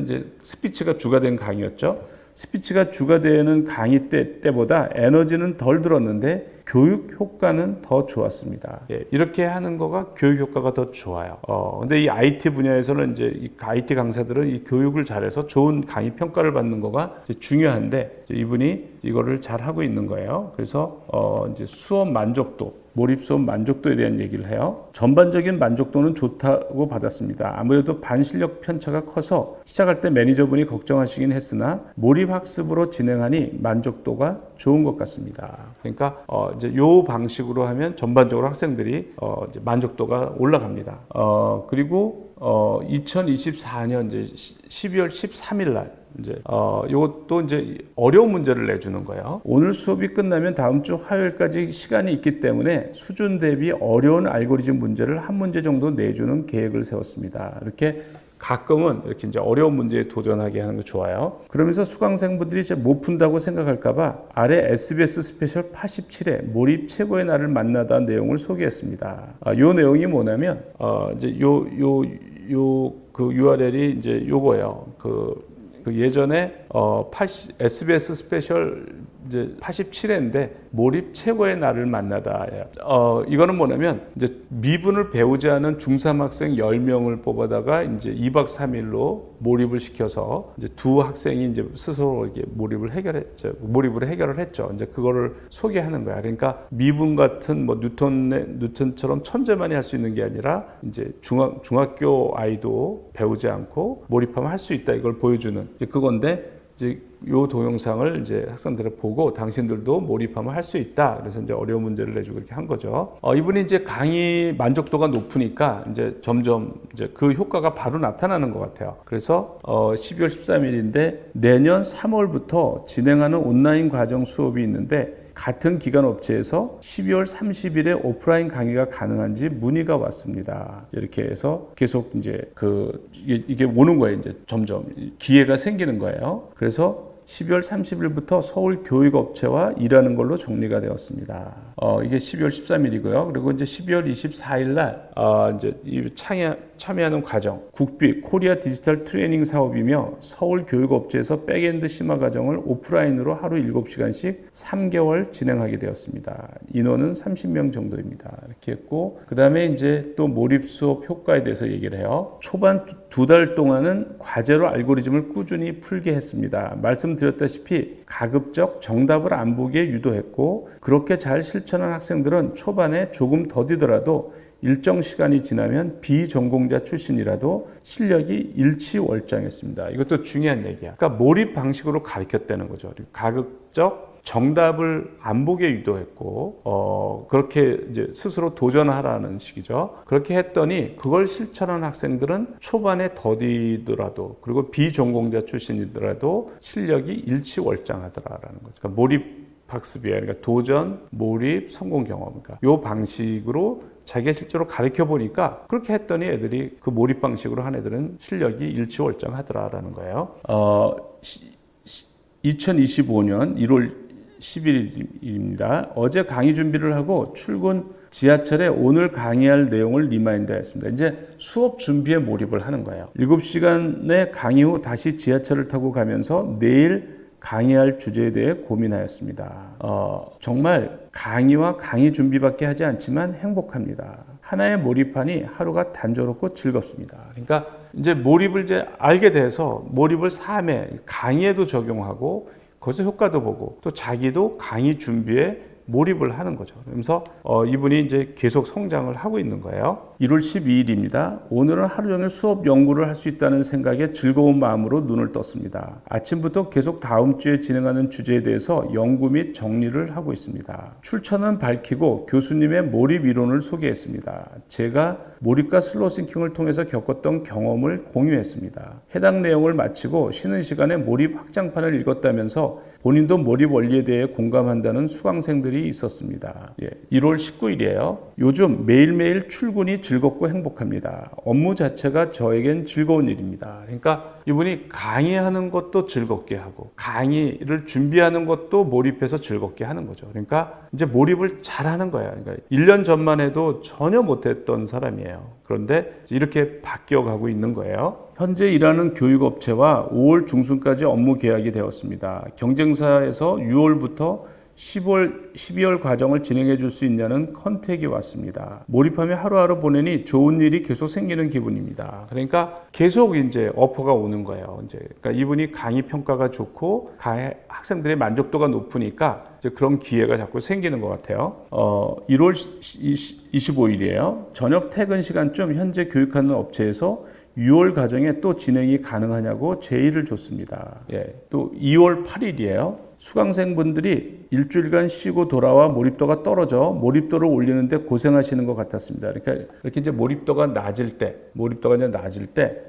이제 스피치가 주가 된 강의였죠. 스피치가 주가 되는 강의 때보다 에너지는 덜 들었는데 교육 효과는 더 좋았습니다. 이렇게 하는 거가 교육 효과가 더 좋아요. 근데 이 IT 분야에서는 이제 이 IT 강사들은 이 교육을 잘해서 좋은 강의 평가를 받는 거가 이제 중요한데 이분이 이거를 잘 하고 있는 거예요. 그래서 이제 수업 만족도, 몰입 수업 만족도에 대한 얘기를 해요. 전반적인 만족도는 좋다고 받았습니다. 아무래도 반실력 편차가 커서 시작할 때 매니저분이 걱정하시긴 했으나 몰입 학습으로 진행하니 만족도가 좋은 것 같습니다. 그러니까 이제 요 방식으로 하면 전반적으로 학생들이 이제 만족도가 올라갑니다. 그리고 2024년 이제 12월 13일 날 이제 이것도 이제 어려운 문제를 내주는 거예요. 오늘 수업이 끝나면 다음 주 화요일까지 시간이 있기 때문에 수준 대비 어려운 알고리즘 문제를 한 문제 정도 내주는 계획을 세웠습니다. 이렇게 가끔은 이렇게 이제 어려운 문제에 도전하게 하는 거 좋아요. 그러면서 수강생분들이 이제 못 푼다고 생각할까봐 아래 SBS 스페셜 87회 몰입 최고의 날을 만나다 내용을 소개했습니다. 요 내용이 뭐냐면 이제 그 URL이 이제 요거예요. 그 예전에 SBS 스페셜 이제 87회인데 몰입 최고의 날을 만나다. 이거는 뭐냐면 이제 미분을 배우지 않은 중3 학생 10명을 뽑아다가 이제 2박 3일로 몰입을 시켜서 이제 두 학생이 이제 스스로 이렇게 몰입을 해결을 했죠. 이제 그거를 소개하는 거야. 그러니까 미분 같은 뭐 뉴턴처럼 천재만이 할 수 있는 게 아니라 이제 중학교 아이도 배우지 않고 몰입하면 할 수 있다. 이걸 보여주는 이제 그건데 이제 요 동영상을 이제 학생들을 보고 당신들도 몰입하면 할 수 있다. 그래서 이제 어려운 문제를 내주고 이렇게 한 거죠. 이분이 이제 강의 만족도가 높으니까 이제 점점 이제 그 효과가 바로 나타나는 것 같아요. 그래서 12월 13일인데 내년 3월부터 진행하는 온라인 과정 수업이 있는데 같은 기관 업체에서 12월 30일에 오프라인 강의가 가능한지 문의가 왔습니다. 이렇게 해서 계속 이제 이게 오는 거예요. 이제 점점 기회가 생기는 거예요. 그래서 12월 30일부터 서울 교육업체와 일하는 걸로 정리가 되었습니다. 이게 12월 13일이고요. 그리고 이제 12월 24일 날 이제 이 참여하는 과정, 국비 코리아 디지털 트레이닝 사업이며 서울 교육업체에서 백엔드 심화 과정을 오프라인으로 하루 7시간씩 3개월 진행하게 되었습니다. 인원은 30명 정도입니다. 이렇게 했고 그다음에 이제 또 몰입 수업 효과에 대해서 얘기를 해요. 초반 2달 동안은 과제로 알고리즘을 꾸준히 풀게 했습니다. 말씀드렸다시피 가급적 정답을 안 보게 유도했고 그렇게 잘 실천한 학생들은 초반에 조금 더디더라도 일정 시간이 지나면 비전공자 출신이라도 실력이 일치월장했습니다. 이것도 중요한 얘기야. 그러니까 몰입 방식으로 가르쳤다는 거죠. 가급적 정답을 안 보게 유도했고 그렇게 이제 스스로 도전하라는 식이죠. 그렇게 했더니 그걸 실천한 학생들은 초반에 더디더라도 그리고 비전공자 출신이더라도 실력이 일치월장하더라라는 거죠. 그러니까 몰입 학습이에요. 그러니까 도전, 몰입, 성공 경험. 그러니까 이 방식으로 자기가 실제로 가르쳐 보니까 그렇게 했더니 애들이 그 몰입 방식으로 한 애들은 실력이 일치월장하더라라는 거예요. 2025년 1월 11일입니다. 어제 강의 준비를 하고 출근 지하철에 오늘 강의할 내용을 리마인드했습니다. 이제 수업 준비에 몰입을 하는 거예요. 7시간의 강의 후 다시 지하철을 타고 가면서 내일 강의할 주제에 대해 고민하였습니다. 정말 강의와 강의 준비밖에 하지 않지만 행복합니다. 하나에 몰입하니 하루가 단조롭고 즐겁습니다. 그러니까 이제 몰입을 이제 알게 돼서 몰입을 삶에 강의에도 적용하고 거기서 효과도 보고 또 자기도 강의 준비에 몰입을 하는 거죠. 그러면서 이분이 이제 계속 성장을 하고 있는 거예요. 1월 12일입니다. 오늘은 하루 종일 수업 연구를 할 수 있다는 생각에 즐거운 마음으로 눈을 떴습니다. 아침부터 계속 다음 주에 진행하는 주제에 대해서 연구 및 정리를 하고 있습니다. 출처는 밝히고 교수님의 몰입 이론을 소개했습니다. 제가 몰입과 슬로우 싱킹을 통해서 겪었던 경험을 공유했습니다. 해당 내용을 마치고 쉬는 시간에 몰입 확장판을 읽었다면서 본인도 몰입 원리에 대해 공감한다는 수강생들이 있었습니다. 1월 19일이에요. 요즘 매일매일 출근이 즐겁고 행복합니다. 업무 자체가 저에겐 즐거운 일입니다. 그러니까 이분이 강의하는 것도 즐겁게 하고 강의를 준비하는 것도 몰입해서 즐겁게 하는 거죠. 그러니까 이제 몰입을 잘하는 거예요. 그러니까 1년 전만 해도 전혀 못했던 사람이에요. 그런데 이렇게 바뀌어가고 있는 거예요. 현재 일하는 교육업체와 5월 중순까지 업무 계약이 되었습니다. 경쟁사에서 6월부터 12월 과정을 진행해 줄 수 있냐는 컨택이 왔습니다. 몰입하며 하루하루 보내니 좋은 일이 계속 생기는 기분입니다. 그러니까 계속 이제 어퍼가 오는 거예요. 그러니까 이분이 강의 평가가 좋고 학생들의 만족도가 높으니까 이제 그런 기회가 자꾸 생기는 것 같아요. 1월 25일이에요. 저녁 퇴근 시간쯤 현재 교육하는 업체에서 6월 과정에 또 진행이 가능하냐고 제의를 줬습니다. 또 2월 8일이에요. 수강생분들이 일주일간 쉬고 돌아와 몰입도가 떨어져 몰입도를 올리는데 고생하시는 것 같았습니다. 그러니까 이렇게 이제 몰입도가 낮을 때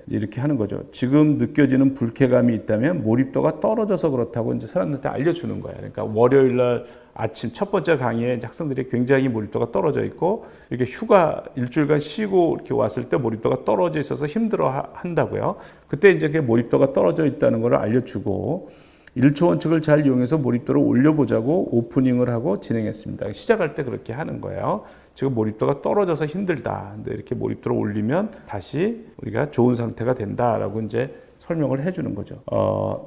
이렇게 하는 거죠. 지금 느껴지는 불쾌감이 있다면 몰입도가 떨어져서 그렇다고 이제 사람들한테 알려주는 거예요. 그러니까 월요일 날 아침 첫 번째 강의에 학생들이 굉장히 몰입도가 떨어져 있고 이렇게 휴가 일주일간 쉬고 이렇게 왔을 때 몰입도가 떨어져 있어서 힘들어 한다고요. 그때 이제 그 몰입도가 떨어져 있다는 걸 알려주고 1초 원칙을 잘 이용해서 몰입도를 올려보자고 오프닝을 하고 진행했습니다. 시작할 때 그렇게 하는 거예요. 지금 몰입도가 떨어져서 힘들다. 근데 이렇게 몰입도를 올리면 다시 우리가 좋은 상태가 된다라고 이제 설명을 해주는 거죠.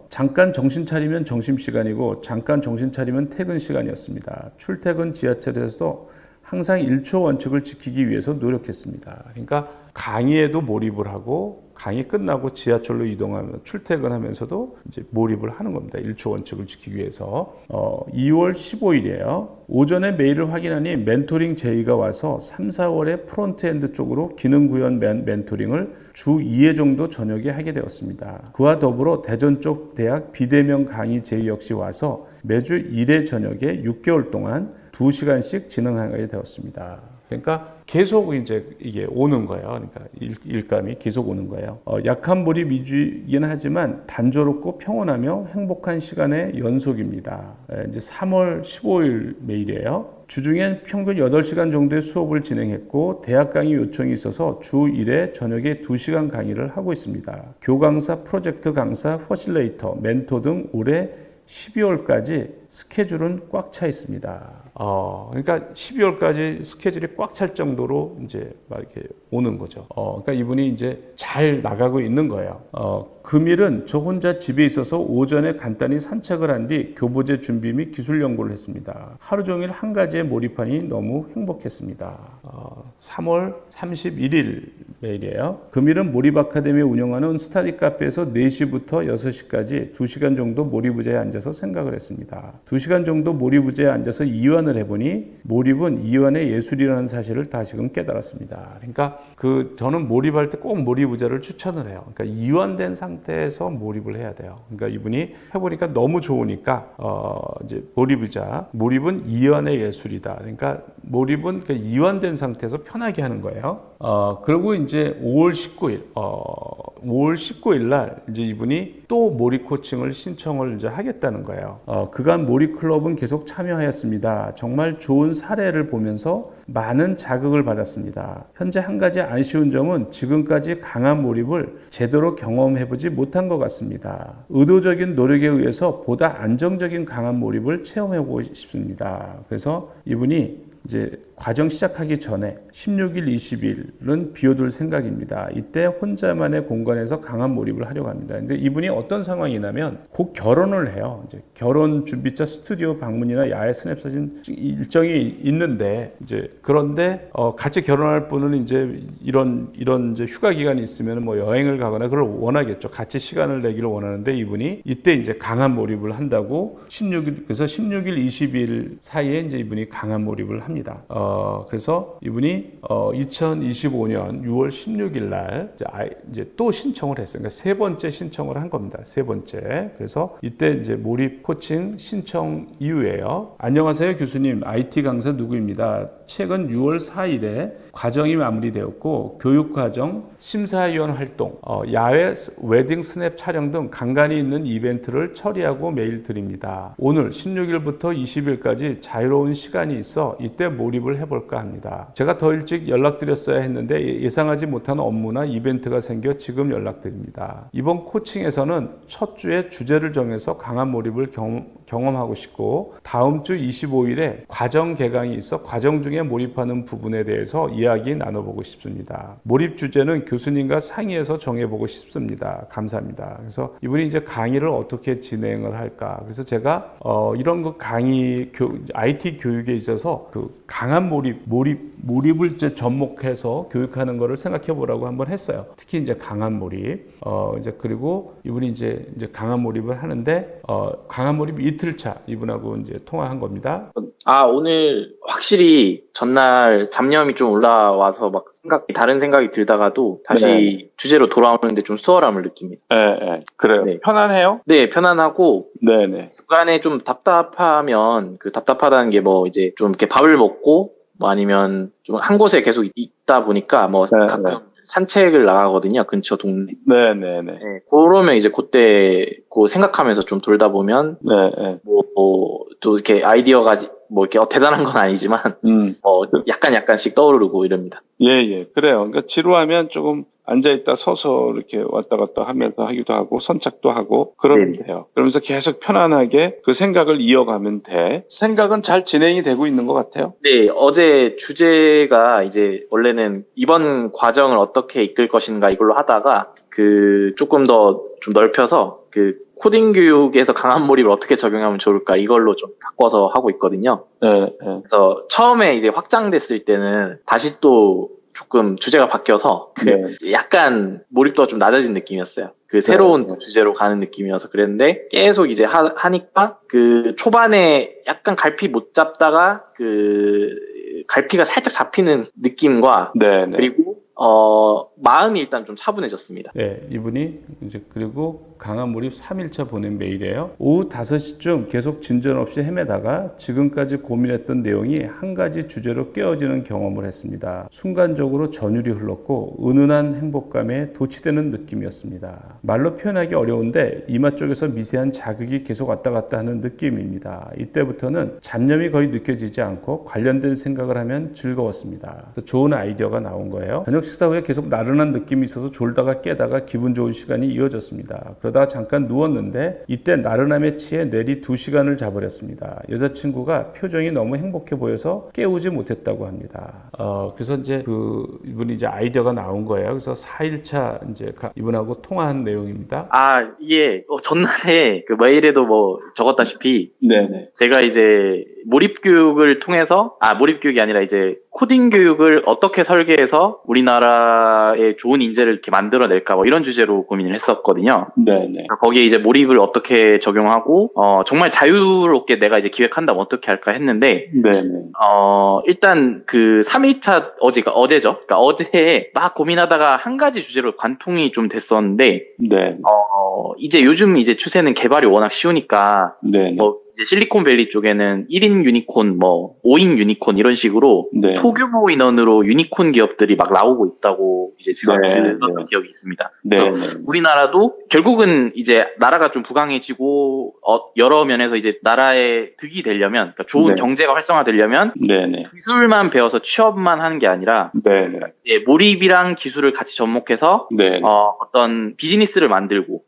잠깐 정신 차리면 점심시간이고 잠깐 정신 차리면 퇴근 시간이었습니다. 출퇴근 지하철에서도 항상 1초 원칙을 지키기 위해서 노력했습니다. 그러니까 강의에도 몰입을 하고 강의 끝나고 지하철로 이동하면서 출퇴근하면서도 이제 몰입을 하는 겁니다. 1초 원칙을 지키기 위해서. 2월 15일이에요. 오전에 메일을 확인하니 멘토링 제의가 와서 3, 4월에 프론트엔드 쪽으로 기능 구현 멘토링을 주 2회 정도 저녁에 하게 되었습니다. 그와 더불어 대전 쪽 대학 비대면 강의 제의 역시 와서 매주 1회 저녁에 6개월 동안 2시간씩 진행하게 되었습니다. 그러니까 계속 이제 이게 오는 거예요. 그러니까 일감이 계속 오는 거예요. 약한 몰입 위주이긴 하지만 단조롭고 평온하며 행복한 시간의 연속입니다. 이제 3월 15일 메일이에요. 주중엔 평균 8시간 정도의 수업을 진행했고 대학 강의 요청이 있어서 주 1회 저녁에 2시간 강의를 하고 있습니다. 교강사, 프로젝트 강사, 퍼실레이터, 멘토 등 올해 12월까지 스케줄은 꽉 차 있습니다. 그러니까 12월까지 스케줄이 꽉 찰 정도로 이제 막 이렇게 오는 거죠. 그러니까 이분이 이제 잘 나가고 있는 거예요. 금일은 저 혼자 집에 있어서 오전에 간단히 산책을 한 뒤 교보제 준비 및 기술 연구를 했습니다. 하루 종일 한 가지에 몰입하니 너무 행복했습니다. 3월 31일 메일이에요. 금일은 몰입 아카데미 운영하는 스터디 카페에서 4시부터 6시까지 2시간 정도 몰입 의자에 앉아서 생각을 했습니다. 2시간 정도 몰입 의자에 앉아서 이완을 해보니 몰입은 이완의 예술이라는 사실을 다시금 깨달았습니다. 그러니까 저는 몰입할 때 꼭 몰입 의자를 추천을 해요. 그러니까 이완된 상태에서 몰입을 해야 돼요. 그러니까 이분이 해보니까 너무 좋으니까 이제 몰입 의자, 몰입은 이완의 예술이다. 그러니까 몰입은 이완된 상태에서 편하게 하는 거예요. 그리고 이제 5월 19일 날 이제 이분이 또 몰입 코칭을 신청을 이제 하겠다는 거예요. 그간 몰입 클럽은 계속 참여하였습니다. 정말 좋은 사례를 보면서 많은 자극을 받았습니다. 현재 한 가지 아쉬운 점은 지금까지 강한 몰입을 제대로 경험해보지 못한 것 같습니다. 의도적인 노력에 의해서 보다 안정적인 강한 몰입을 체험해보고 싶습니다. 그래서 이분이 이제 과정 시작하기 전에 16일, 20일은 비워둘 생각입니다. 이때 혼자만의 공간에서 강한 몰입을 하려고 합니다. 근데 이분이 어떤 상황이냐면 곧 결혼을 해요. 이제 결혼 준비차 스튜디오 방문이나 야외 스냅 사진 일정이 있는데 이제 그런데 같이 결혼할 분은 이제 이런 이제 휴가 기간이 있으면 뭐 여행을 가거나 그걸 원하겠죠. 같이 시간을 내기를 원하는데 이분이 이때 이제 강한 몰입을 한다고 16일 그래서 16일, 20일 사이에 이제 이분이 강한 몰입을 합니다. 그래서 이분이 2025년 6월 16일 날 이제 또 신청을 했어요. 그러니까 세 번째 신청을 한 겁니다. 세 번째. 그래서 이때 이제 몰입 코칭 신청 이후에요. 안녕하세요, 교수님. IT 강사 누구입니다. 최근 6월 4일에 과정이 마무리되었고 교육과정, 심사위원 활동, 야외 웨딩 스냅 촬영 등 간간히 있는 이벤트를 처리하고 메일 드립니다. 오늘 16일부터 20일까지 자유로운 시간이 있어 이때 몰입을 해볼까 합니다. 제가 더 일찍 연락드렸어야 했는데 예상하지 못한 업무나 이벤트가 생겨 지금 연락드립니다. 이번 코칭에서는 첫 주에 주제를 정해서 강한 몰입을 경험하고 싶고 다음 주 25일에 과정 개강이 있어 과정 중에 몰입하는 부분에 대해서 이야기 나눠보고 싶습니다. 몰입 주제는 교수님과 상의해서 정해보고 싶습니다. 감사합니다. 그래서 이분이 이제 강의를 어떻게 진행을 할까. 그래서 제가 이런 거 강의 IT 교육에 있어서 그 강한 몰입을 이제 접목해서 교육하는 거를 생각해 보라고 한번 했어요. 특히 이제 강한 몰입. 이제 그리고 이분이 이제 강한 몰입을 하는데 강한 몰입 이틀차 이분하고 이제 통화한 겁니다. 오늘 확실히 전날 잡념이 좀 올라와서 막 다른 생각이 들다가도 다시 주제로 돌아오는데 좀 수월함을 느낍니다. 네, 그래요. 네. 편안해요? 네, 편안하고 네네. 중간에 좀 답답하면 그 답답하다는 게 뭐 이제 좀 이렇게 밥을 먹고 뭐 아니면 좀 한 곳에 계속 있다 보니까 뭐 가끔 산책을 나가거든요. 근처 동네. 네네네. 네, 그러면 이제 그때 생각하면서 좀 돌다 보면 또 이렇게 아이디어가 뭐 이렇게 대단한 건 아니지만 약간씩 떠오르고 이럽니다. 예. 그래요. 그러니까 지루하면 조금 앉아있다 서서 이렇게 왔다 갔다 하면서 하기도 하고 선착도 하고 그러면 돼요. 그러면서 계속 편안하게 그 생각을 이어가면 돼. 생각은 잘 진행이 되고 있는 것 같아요. 네, 어제 주제가 이제 원래는 이번 과정을 어떻게 이끌 것인가 이걸로 하다가 조금 더 좀 넓혀서 코딩 교육에서 강한 몰입을 어떻게 적용하면 좋을까 이걸로 좀 바꿔서 하고 있거든요. 네. 그래서 처음에 이제 확장됐을 때는 다시 또 조금 주제가 바뀌어서 약간 몰입도가 좀 낮아진 느낌이었어요. 새로운 주제로 가는 느낌이어서 그랬는데 계속 이제 하니까 초반에 약간 갈피 못 잡다가 갈피가 살짝 잡히는 느낌과 그리고 마음이 일단 좀 차분해졌습니다. 네, 이분이 이제 그리고 강한 몰입 3일차 보낸 메일이에요. 오후 5시쯤 계속 진전 없이 헤매다가 지금까지 고민했던 내용이 한 가지 주제로 깨어지는 경험을 했습니다. 순간적으로 전율이 흘렀고 은은한 행복감에 도취되는 느낌이었습니다. 말로 표현하기 어려운데 이마 쪽에서 미세한 자극이 계속 왔다 갔다 하는 느낌입니다. 이때부터는 잡념이 거의 느껴지지 않고 관련된 생각을 하면 즐거웠습니다. 좋은 아이디어가 나온 거예요. 저녁 식사 후에 계속 나른한 느낌이 있어서 졸다가 깨다가 기분 좋은 시간이 이어졌습니다. 그러다가 잠깐 누웠는데 이때 나른함에 취해 내리 2시간을 자버렸습니다. 여자친구가 표정이 너무 행복해 보여서 깨우지 못했다고 합니다. 그래서 이제 이분이 이제 아이디어가 나온 거예요. 그래서 4일차 이제 이분하고 통화한 내용입니다. 이게 전날에 메일에도 적었다시피 제가 이제 몰입 교육을 통해서 몰입 교육이 아니라 이제 코딩 교육을 어떻게 설계해서 우리나라에 좋은 인재를 이렇게 만들어낼까 이런 주제로 고민을 했었거든요. 그러니까 거기에 이제 몰입을 어떻게 적용하고 정말 자유롭게 내가 이제 기획한다면 어떻게 할까 했는데 일단 3일차 어제죠. 그러니까 어제 막 고민하다가 한 가지 주제로 관통이 좀 됐었는데 이제 요즘 이제 추세는 개발이 워낙 쉬우니까 이제 실리콘밸리 쪽에는 1인 유니콘, 5인 유니콘 이런 식으로 소규모 인원으로 유니콘 기업들이 막 나오고 있다고 이제 제가 들었던 기억이 있습니다. 그래서 우리나라도 결국은 이제 나라가 좀 부강해지고 여러 면에서 이제 나라의 득이 되려면, 그러니까 좋은 경제가 활성화되려면 기술만 배워서 취업만 하는 게 아니라 몰입이랑 기술을 같이 접목해서 어떤 비즈니스를 만들고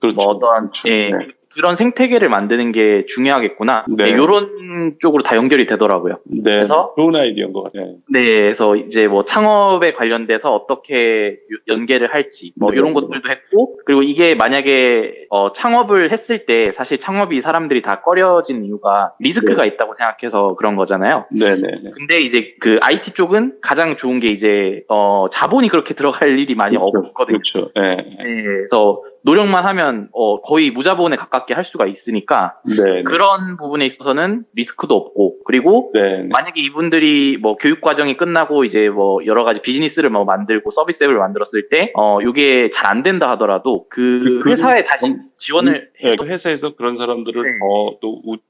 그런 생태계를 만드는 게 중요하겠구나. 네. 이런 쪽으로 다 연결이 되더라고요. 네. 그래서 좋은 아이디어인 것 같아요. 네, 그래서 이제 뭐 창업에 관련돼서 어떻게 연계를 할지 뭐 네. 이런 것들도 했고, 그리고 이게 만약에 창업을 했을 때 사실 창업이 사람들이 다 꺼려진 이유가 리스크가 있다고 생각해서 그런 거잖아요. 네네. 근데 이제 그 IT 쪽은 가장 좋은 게 이제 자본이 그렇게 들어갈 일이 많이 없거든요. 그렇죠. 네. 네, 그래서 노력만 하면 거의 무자본에 가깝게 할 수가 있으니까 네. 그런 부분에 있어서는 리스크도 없고, 그리고 네. 만약에 이분들이 뭐 교육 과정이 끝나고 이제 뭐 여러 가지 비즈니스를 뭐 만들고 서비스 앱을 만들었을 때 이게 잘 안 된다 하더라도 그 회사에 다시 지원을 네, 그 회사에서 그런 사람들을 네.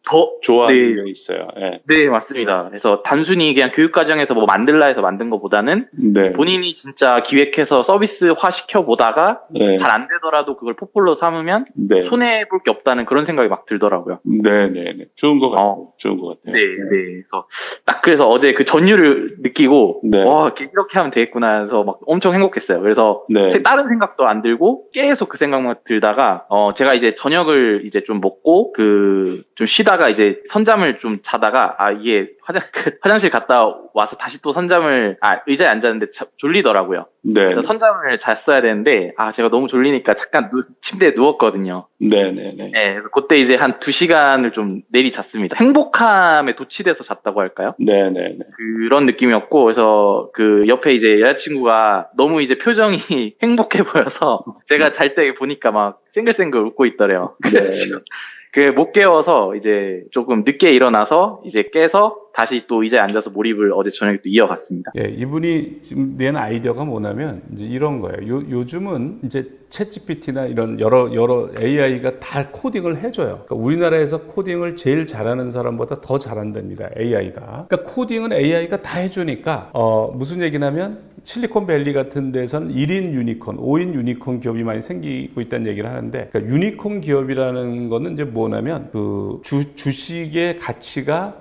더 좋아하는 네. 게 있어요. 네. 네, 맞습니다. 그래서 단순히 그냥 교육 과정에서 뭐 만들라 해서 만든 것보다는 네. 본인이 진짜 기획해서 서비스화 시켜 보다가 네. 잘 안 되더라도 그걸 포폴로 삼으면 네. 손해 볼 게 없다는 그런 생각이 막 들더라고요. 네네. 좋은 것 같아요. 좋은 것 같아요. 네, 네. 그래서 딱 그래서 어제 그 전율을 느끼고 네. 와, 이렇게 하면 되겠구나 해서 막 엄청 행복했어요. 그래서 네. 다른 생각도 안 들고 계속 그 생각만 들다가 제가 이제 저녁을 이제 좀 먹고 좀 쉬다가 이제 선잠을 좀 자다가 이게 화장실 갔다 와서 다시 또 의자에 앉았는데 졸리더라고요. 네. 그래서 선잠을 잤어야 되는데 제가 너무 졸리니까 잠깐 침대에 누웠거든요. 네네네. 네, 그래서 그때 이제 한 2시간을 좀 내리 잤습니다. 행복함에 도취돼서 잤다고 할까요? 네네네. 그런 느낌이었고, 그래서 그 옆에 이제 여자친구가 너무 이제 표정이 행복해 보여서 제가 잘 때 보니까 막 쌩글쌩글 웃고 있더래요. 그래가지고 못 깨워서 이제 조금 늦게 일어나서 이제 깨서 다시 또 의자에 앉아서 몰입을 어제 저녁에 또 이어갔습니다. 예, 이분이 지금 낸 아이디어가 뭐냐면 이제 이런 거예요. 요즘은 이제 챗GPT나 이런 여러 AI가 다 코딩을 해줘요. 그러니까 우리나라에서 코딩을 제일 잘하는 사람보다 더 잘한답니다. AI가. 그러니까 코딩은 AI가 다 해주니까 무슨 얘기냐면 실리콘밸리 같은 데선 1인 유니콘, 5인 유니콘 기업이 많이 생기고 있다는 얘기를 하는데, 그러니까 유니콘 기업이라는 거는 이제 뭐냐면 그 주식의 가치가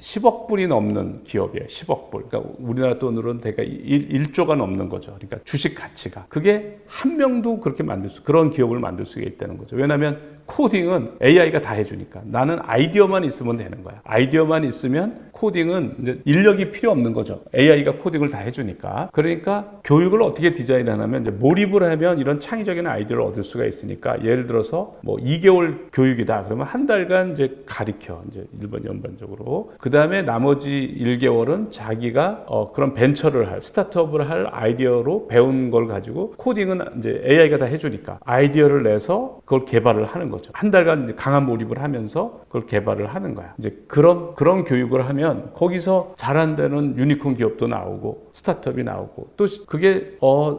10억 불이 넘는 기업이에요. 10억 불. 그러니까 우리나라 돈으로는 대략 1조가 넘는 거죠. 그러니까 주식 가치가. 그게 한 명도 그렇게 그런 기업을 만들 수가 있다는 거죠. 왜냐하면 코딩은 AI가 다 해주니까. 나는 아이디어만 있으면 되는 거야. 아이디어만 있으면 코딩은 이제 인력이 필요 없는 거죠. AI가 코딩을 다 해주니까. 그러니까 교육을 어떻게 디자인하냐면 이제 몰입을 하면 이런 창의적인 아이디어를 얻을 수가 있으니까, 예를 들어서 뭐 2개월 교육이다. 그러면 한 달간 이제 가르쳐. 이제 일본 연반적으로. 그 다음에 나머지 1개월은 자기가 그런 벤처를 스타트업을 할 아이디어로 배운 걸 가지고, 코딩은 이제 AI가 다 해주니까 아이디어를 내서 그걸 개발을 하는 거죠. 한 달간 이제 강한 몰입을 하면서 그걸 개발을 하는 거야. 이제 그런 교육을 하면 거기서 잘한다는 유니콘 기업도 나오고 스타트업이 나오고, 또 그게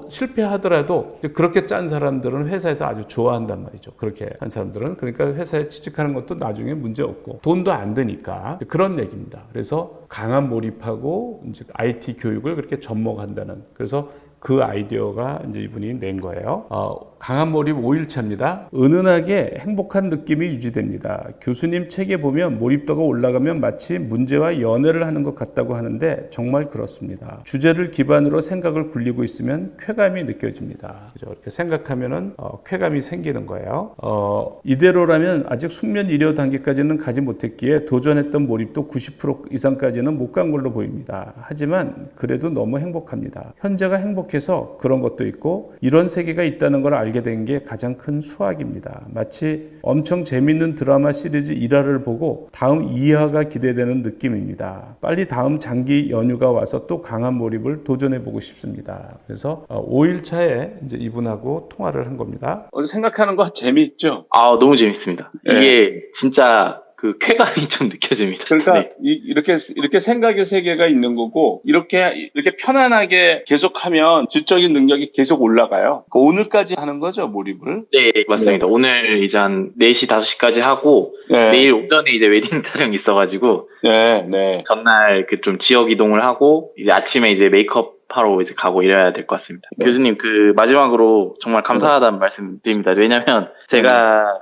실패하더라도 그렇게 짠 사람들은 회사에서 아주 좋아한단 말이죠. 그렇게 한 사람들은. 그러니까 회사에 취직하는 것도 나중에 문제 없고 돈도 안 드니까 그런 얘기입니다. 그래서 강한 몰입하고 이제 IT 교육을 그렇게 접목한다는, 그래서 그 아이디어가 이제 이분이 낸 거예요. 강한 몰입 5일차입니다. 은은하게 행복한 느낌이 유지됩니다. 교수님 책에 보면 몰입도가 올라가면 마치 문제와 연애를 하는 것 같다고 하는데 정말 그렇습니다. 주제를 기반으로 생각을 굴리고 있으면 쾌감이 느껴집니다. 그죠? 이렇게 생각하면은 쾌감이 생기는 거예요. 이대로라면 아직 숙면 이려 단계까지는 가지 못했기에 도전했던 몰입도 90% 이상까지는 못 간 걸로 보입니다. 하지만 그래도 너무 행복합니다. 현재가 행복해서 그런 것도 있고, 이런 세계가 있다는 걸 알게 된 게 가장 큰 수확입니다. 마치 엄청 재밌는 드라마 시리즈 1화를 보고 다음 2화가 기대되는 느낌입니다. 빨리 다음 장기 연휴가 와서 또 강한 몰입을 도전해보고 싶습니다. 그래서 5일차에 이제 이분하고 통화를 한 겁니다. 생각하는 거 재미있죠? 너무 재밌습니다. 네. 이게 진짜 그 쾌감이 좀 느껴집니다. 그러니까 네. 이렇게 생각의 세계가 있는 거고, 이렇게 편안하게 계속하면 지적인 능력이 계속 올라가요. 오늘까지 하는 거죠, 몰입을? 네, 맞습니다. 오늘 이제 한 4시, 5시까지 하고, 네. 내일 오전에 이제 웨딩 촬영이 있어가지고, 네. 전날 그 좀 지역 이동을 하고, 이제 아침에 이제 메이크업 하러 이제 가고 이래야 될 것 같습니다. 교수님, 마지막으로 정말 감사하다는 말씀 드립니다. 왜냐면 제가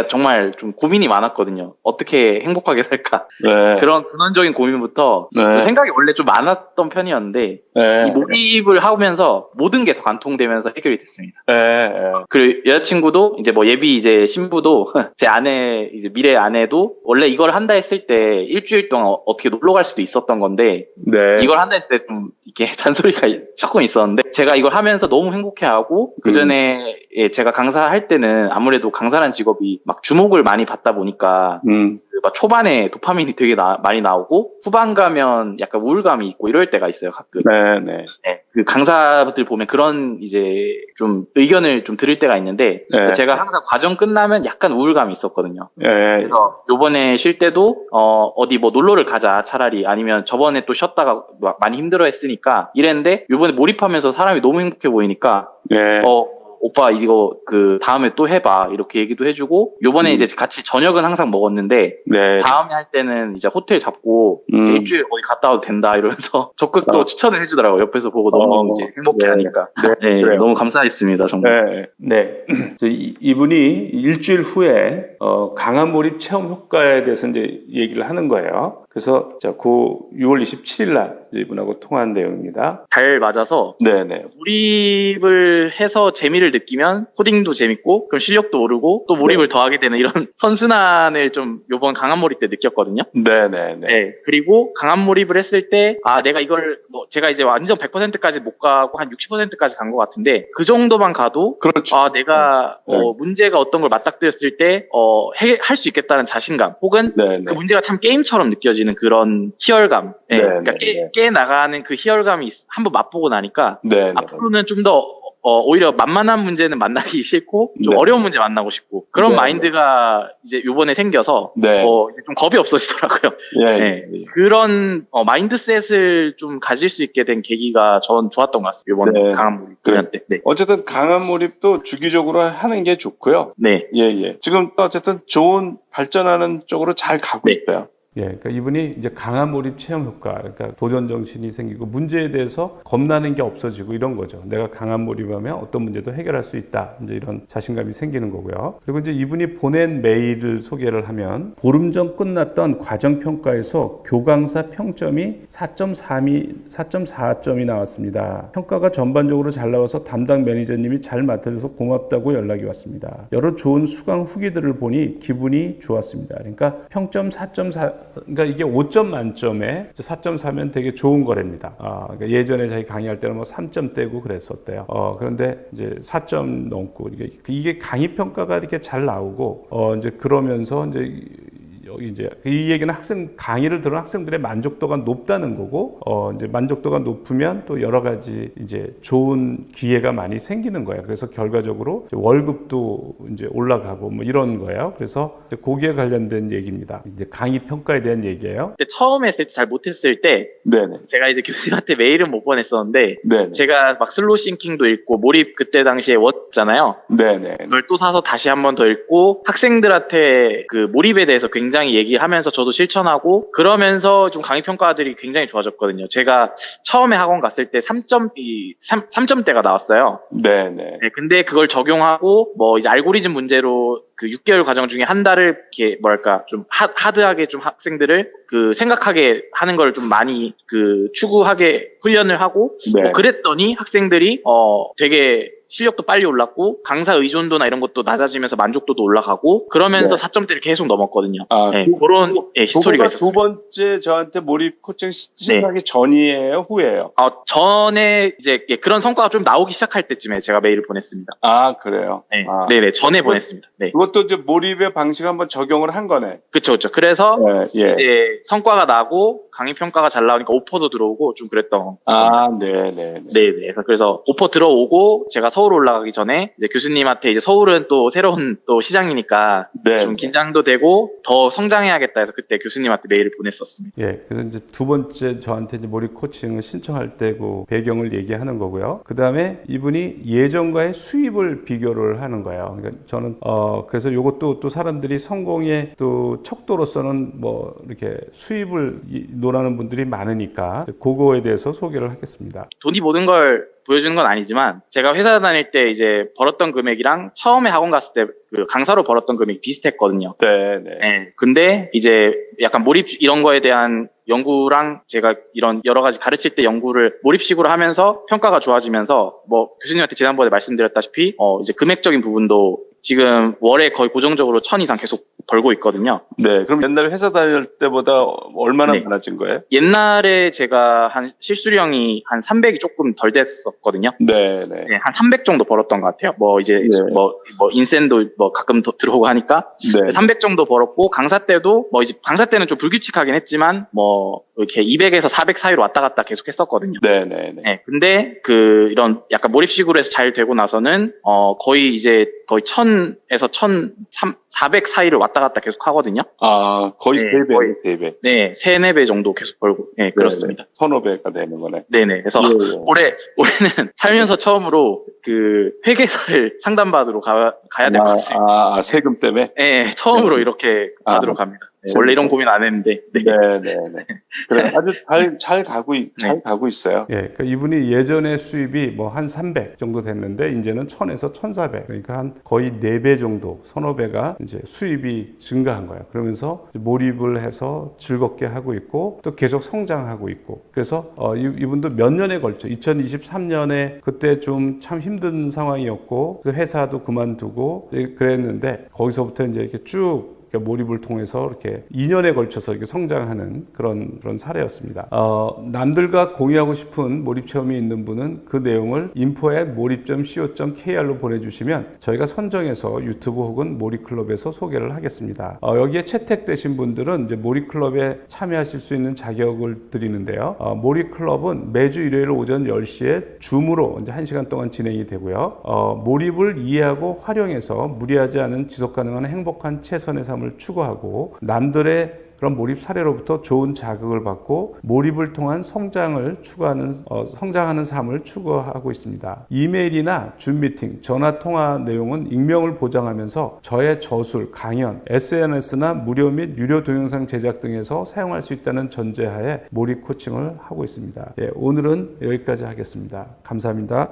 정말 좀 고민이 많았거든요. 어떻게 행복하게 살까? 네. 그런 근원적인 고민부터 네. 생각이 원래 좀 많았던 편이었는데 이 몰입을 하면서 모든 게 더 관통되면서 해결이 됐습니다. 그리고 여자친구도 이제 뭐 예비 이제 신부도 제 아내 이제 미래 아내도 원래 이걸 한다 했을 때 일주일 동안 어떻게 놀러 갈 수도 있었던 건데 이걸 한다 했을 때 좀 이렇게 잔소리가 조금 있었는데 제가 이걸 하면서 너무 행복해하고 그 전에 제가 강사할 때는 아무래도 강사라는 직업이 막 주목을 많이 받다 보니까 막 초반에 도파민이 되게 많이 나오고 후반 가면 약간 우울감이 있고 이럴 때가 있어요 가끔. 네, 그 강사들 보면 그런 이제 좀 의견을 좀 들을 때가 있는데 제가 항상 과정 끝나면 약간 우울감이 있었거든요. 그래서 요번에 쉴 때도 어디 뭐 놀러를 가자 차라리 아니면 저번에 또 쉬었다가 많이 힘들어했으니까 이랬는데 요번에 몰입하면서 사람이 너무 행복해 보이니까 오빠 이거 다음에 또 해봐 이렇게 얘기도 해주고 요번에 이제 같이 저녁은 항상 먹었는데 다음에 할 때는 이제 호텔 잡고 일주일 어디 갔다 와도 된다 이러면서 적극 또 추천을 해주더라고요. 옆에서 보고 너무 이제 행복해하니까 너무 감사했습니다 정말. 이분이 일주일 후에 강한 몰입 체험 효과에 대해서 이제 얘기를 하는 거예요. 그래서 그 6월 27일 날 이분하고 통화한 내용입니다. 잘 맞아서 몰입을 해서 재미를 느끼면 코딩도 재밌고 그럼 실력도 오르고 또 몰입을 더하게 되는 이런 선순환을 좀 요번 강한 몰입 때 느꼈거든요. 그리고 강한 몰입을 했을 때 내가 이걸 제가 이제 완전 100%까지 못 가고 한 60%까지 간 것 같은데 그 정도만 가도 내가 문제가 어떤 걸 맞닥뜨렸을 때 할 수 있겠다는 자신감 혹은 그 문제가 참 게임처럼 느껴지는 그런 희열감 그러니까 깨 나가는 그 희열감이 한번 맛보고 나니까 앞으로는 좀 더 오히려 만만한 문제는 만나기 싫고 좀 어려운 문제 만나고 싶고 그런 마인드가 이제 요번에 생겨서 이제 좀 겁이 없어지더라고요. 그런 마인드셋을 좀 가질 수 있게 된 계기가 전 좋았던 것 같습니다. 요번 강한 몰입 그냥 때. 어쨌든 강한 몰입도 주기적으로 하는 게 좋고요. 지금 또 어쨌든 좋은 발전하는 쪽으로 잘 가고 있어요. 그러니까 이분이 이제 강한 몰입 체험 효과, 그러니까 도전 정신이 생기고 문제에 대해서 겁나는 게 없어지고 이런 거죠. 내가 강한 몰입하면 어떤 문제도 해결할 수 있다. 이제 이런 자신감이 생기는 거고요. 그리고 이제 이분이 보낸 메일을 소개를 하면 보름 전 끝났던 과정 평가에서 교강사 평점이 4.4점이 나왔습니다. 평가가 전반적으로 잘 나와서 담당 매니저님이 잘 맡아줘서 고맙다고 연락이 왔습니다. 여러 좋은 수강 후기들을 보니 기분이 좋았습니다. 그러니까 평점 4.4 그러니까 이게 5점 만점에 4.4면 되게 좋은 거랍니다. 그러니까 예전에 자기 강의할 때는 뭐 3점대고 그랬었대요. 그런데 이제 4점 넘고 이게 강의 평가가 이렇게 잘 나오고 이제 그러면서 이제 이 얘기는 강의를 들은 학생들의 만족도가 높다는 거고, 이제 만족도가 높으면 또 여러 가지 이제 좋은 기회가 많이 생기는 거예요. 그래서 결과적으로 이제 월급도 이제 올라가고 뭐 이런 거예요. 그래서 이제 거기에 관련된 얘기입니다. 이제 강의 평가에 대한 얘기예요. 근데 처음에 했을 때 잘 못했을 때, 제가 이제 교수님한테 메일은 못 보냈었는데, 제가 막 슬로우 싱킹도 읽고 몰입 그때 당시에 왔잖아요. 그걸 또 사서 다시 한 번 더 읽고 학생들한테 그 몰입에 대해서 굉장히 얘기하면서 저도 실천하고 그러면서 좀 강의 평가들이 굉장히 좋아졌거든요. 제가 처음에 학원 갔을 때 3점대가 나왔어요. 근데 그걸 적용하고 뭐 이제 알고리즘 문제로 그 6개월 과정 중에 한 달을 이렇게 좀 하드하게 좀 학생들을 그 생각하게 하는 걸 좀 많이 그 추구하게 훈련을 하고 뭐 그랬더니 학생들이 되게 실력도 빨리 올랐고 강사 의존도나 이런 것도 낮아지면서 만족도도 올라가고 그러면서 4점대를 계속 넘었거든요. 그런 히스토리가 있었어요. 두 번째 저한테 몰입 코칭 시작하기 전이에요, 후예요? 전에 이제 그런 성과가 좀 나오기 시작할 때쯤에 제가 메일을 보냈습니다. 그래요? 네네, 전에 보냈습니다. 그것도 이제 몰입의 방식 한번 적용을 한 거네. 그렇죠. 그래서 이제 성과가 나고 강의 평가가 잘 나오니까 오퍼도 들어오고 좀 그랬던. 네네. 그래서 오퍼 들어오고 제가 서울 올라가기 전에 이제 교수님한테 이제 서울은 또 새로운 또 시장이니까 좀 긴장도 되고 더 성장해야겠다 해서 그때 교수님한테 메일을 보냈었습니다. 그래서 이제 두 번째 저한테 이제 몰입 코칭을 신청할 때고 배경을 얘기하는 거고요. 그 다음에 이분이 예전과의 수입을 비교를 하는 거예요. 그러니까 저는 그래서 그래서 이것도 또 사람들이 성공의 또 척도로서는 뭐 이렇게 수입을 논하는 분들이 많으니까 그거에 대해서 소개를 하겠습니다. 돈이 모든 걸 보여주는 건 아니지만 제가 회사 다닐 때 이제 벌었던 금액이랑 처음에 학원 갔을 때 그 강사로 벌었던 금액이 비슷했거든요. 네, 네. 네. 근데 이제 약간 몰입 이런 거에 대한 연구랑 제가 이런 여러 가지 가르칠 때 연구를 몰입식으로 하면서 평가가 좋아지면서 뭐 교수님한테 지난번에 말씀드렸다시피 이제 금액적인 부분도 지금 월에 거의 고정적으로 1,000 이상 계속 벌고 있거든요. 네, 그럼 옛날에 회사 다닐 때보다 얼마나 네. 많아진 거예요? 옛날에 제가 한 실수령이 한 300이 조금 덜 됐었거든요. 네, 네. 네, 한 300 정도 벌었던 것 같아요. 뭐 이제 네. 뭐 인센도 뭐 가끔 더 들어오고 하니까 네. 300 정도 벌었고 강사 때도 뭐 이제 강사 때는 좀 불규칙하긴 했지만 뭐 이렇게 200에서 400 사이로 왔다 갔다 계속 했었거든요. 네, 네, 네. 네, 근데 그 이런 약간 몰입식으로 해서 잘 되고 나서는 거의 이제 거의 1000에서 1400 사이를 왔다 갔다 계속 하거든요. 아, 거의 네, 3배, 거의. 3배. 네, 3, 4배 정도 계속 벌고, 네, 그렇습니다. 1,500가 되는 거네. 네네. 그래서 예, 예. 올해는 살면서 처음으로 그 회계사를 상담받으러 가야 될 것 같습니다. 세금 때문에? 네, 처음으로 네. 이렇게 아. 받으러 갑니다. 네, 원래 이런 고민 안 했는데. 네. 네, 네, 네. 그래, 아주 잘 가고 있어요. 예, 그러니까 이분이 예전에 수입이 뭐 한 300 정도 됐는데 이제는 1000에서 1400, 그러니까 한 거의 4배 정도, 서너 배가 이제 수입이 증가한 거예요. 그러면서 몰입을 해서 즐겁게 하고 있고 또 계속 성장하고 있고, 그래서 이분도 몇 년에 걸쳐 2023년에 그때 좀 참 힘든 상황이었고 그래서 회사도 그만두고 그랬는데 거기서부터 이제 이렇게 쭉 몰입을 통해서 이렇게 2년에 걸쳐서 이렇게 성장하는 그런 사례였습니다. 남들과 공유하고 싶은 몰입 체험이 있는 분은 그 내용을 info@몰입.co.kr로 보내주시면 저희가 선정해서 유튜브 혹은 몰입클럽에서 소개를 하겠습니다. 여기에 채택되신 분들은 이제 몰입클럽에 참여하실 수 있는 자격을 드리는데요. 몰입클럽은 매주 일요일 오전 10시에 줌으로 이제 1시간 동안 진행이 되고요. 몰입을 이해하고 활용해서 무리하지 않은 지속 가능한 행복한 최선의 삶을 추구하고 남들의 그런 몰입 사례로부터 좋은 자극을 받고 몰입을 통한 성장을 추구하는 성장하는 삶을 추구하고 있습니다. 이메일이나 줌 미팅, 전화 통화 내용은 익명을 보장하면서 저의 저술, 강연, SNS나 무료 및 유료 동영상 제작 등에서 사용할 수 있다는 전제하에 몰입 코칭을 하고 있습니다. 예, 오늘은 여기까지 하겠습니다. 감사합니다.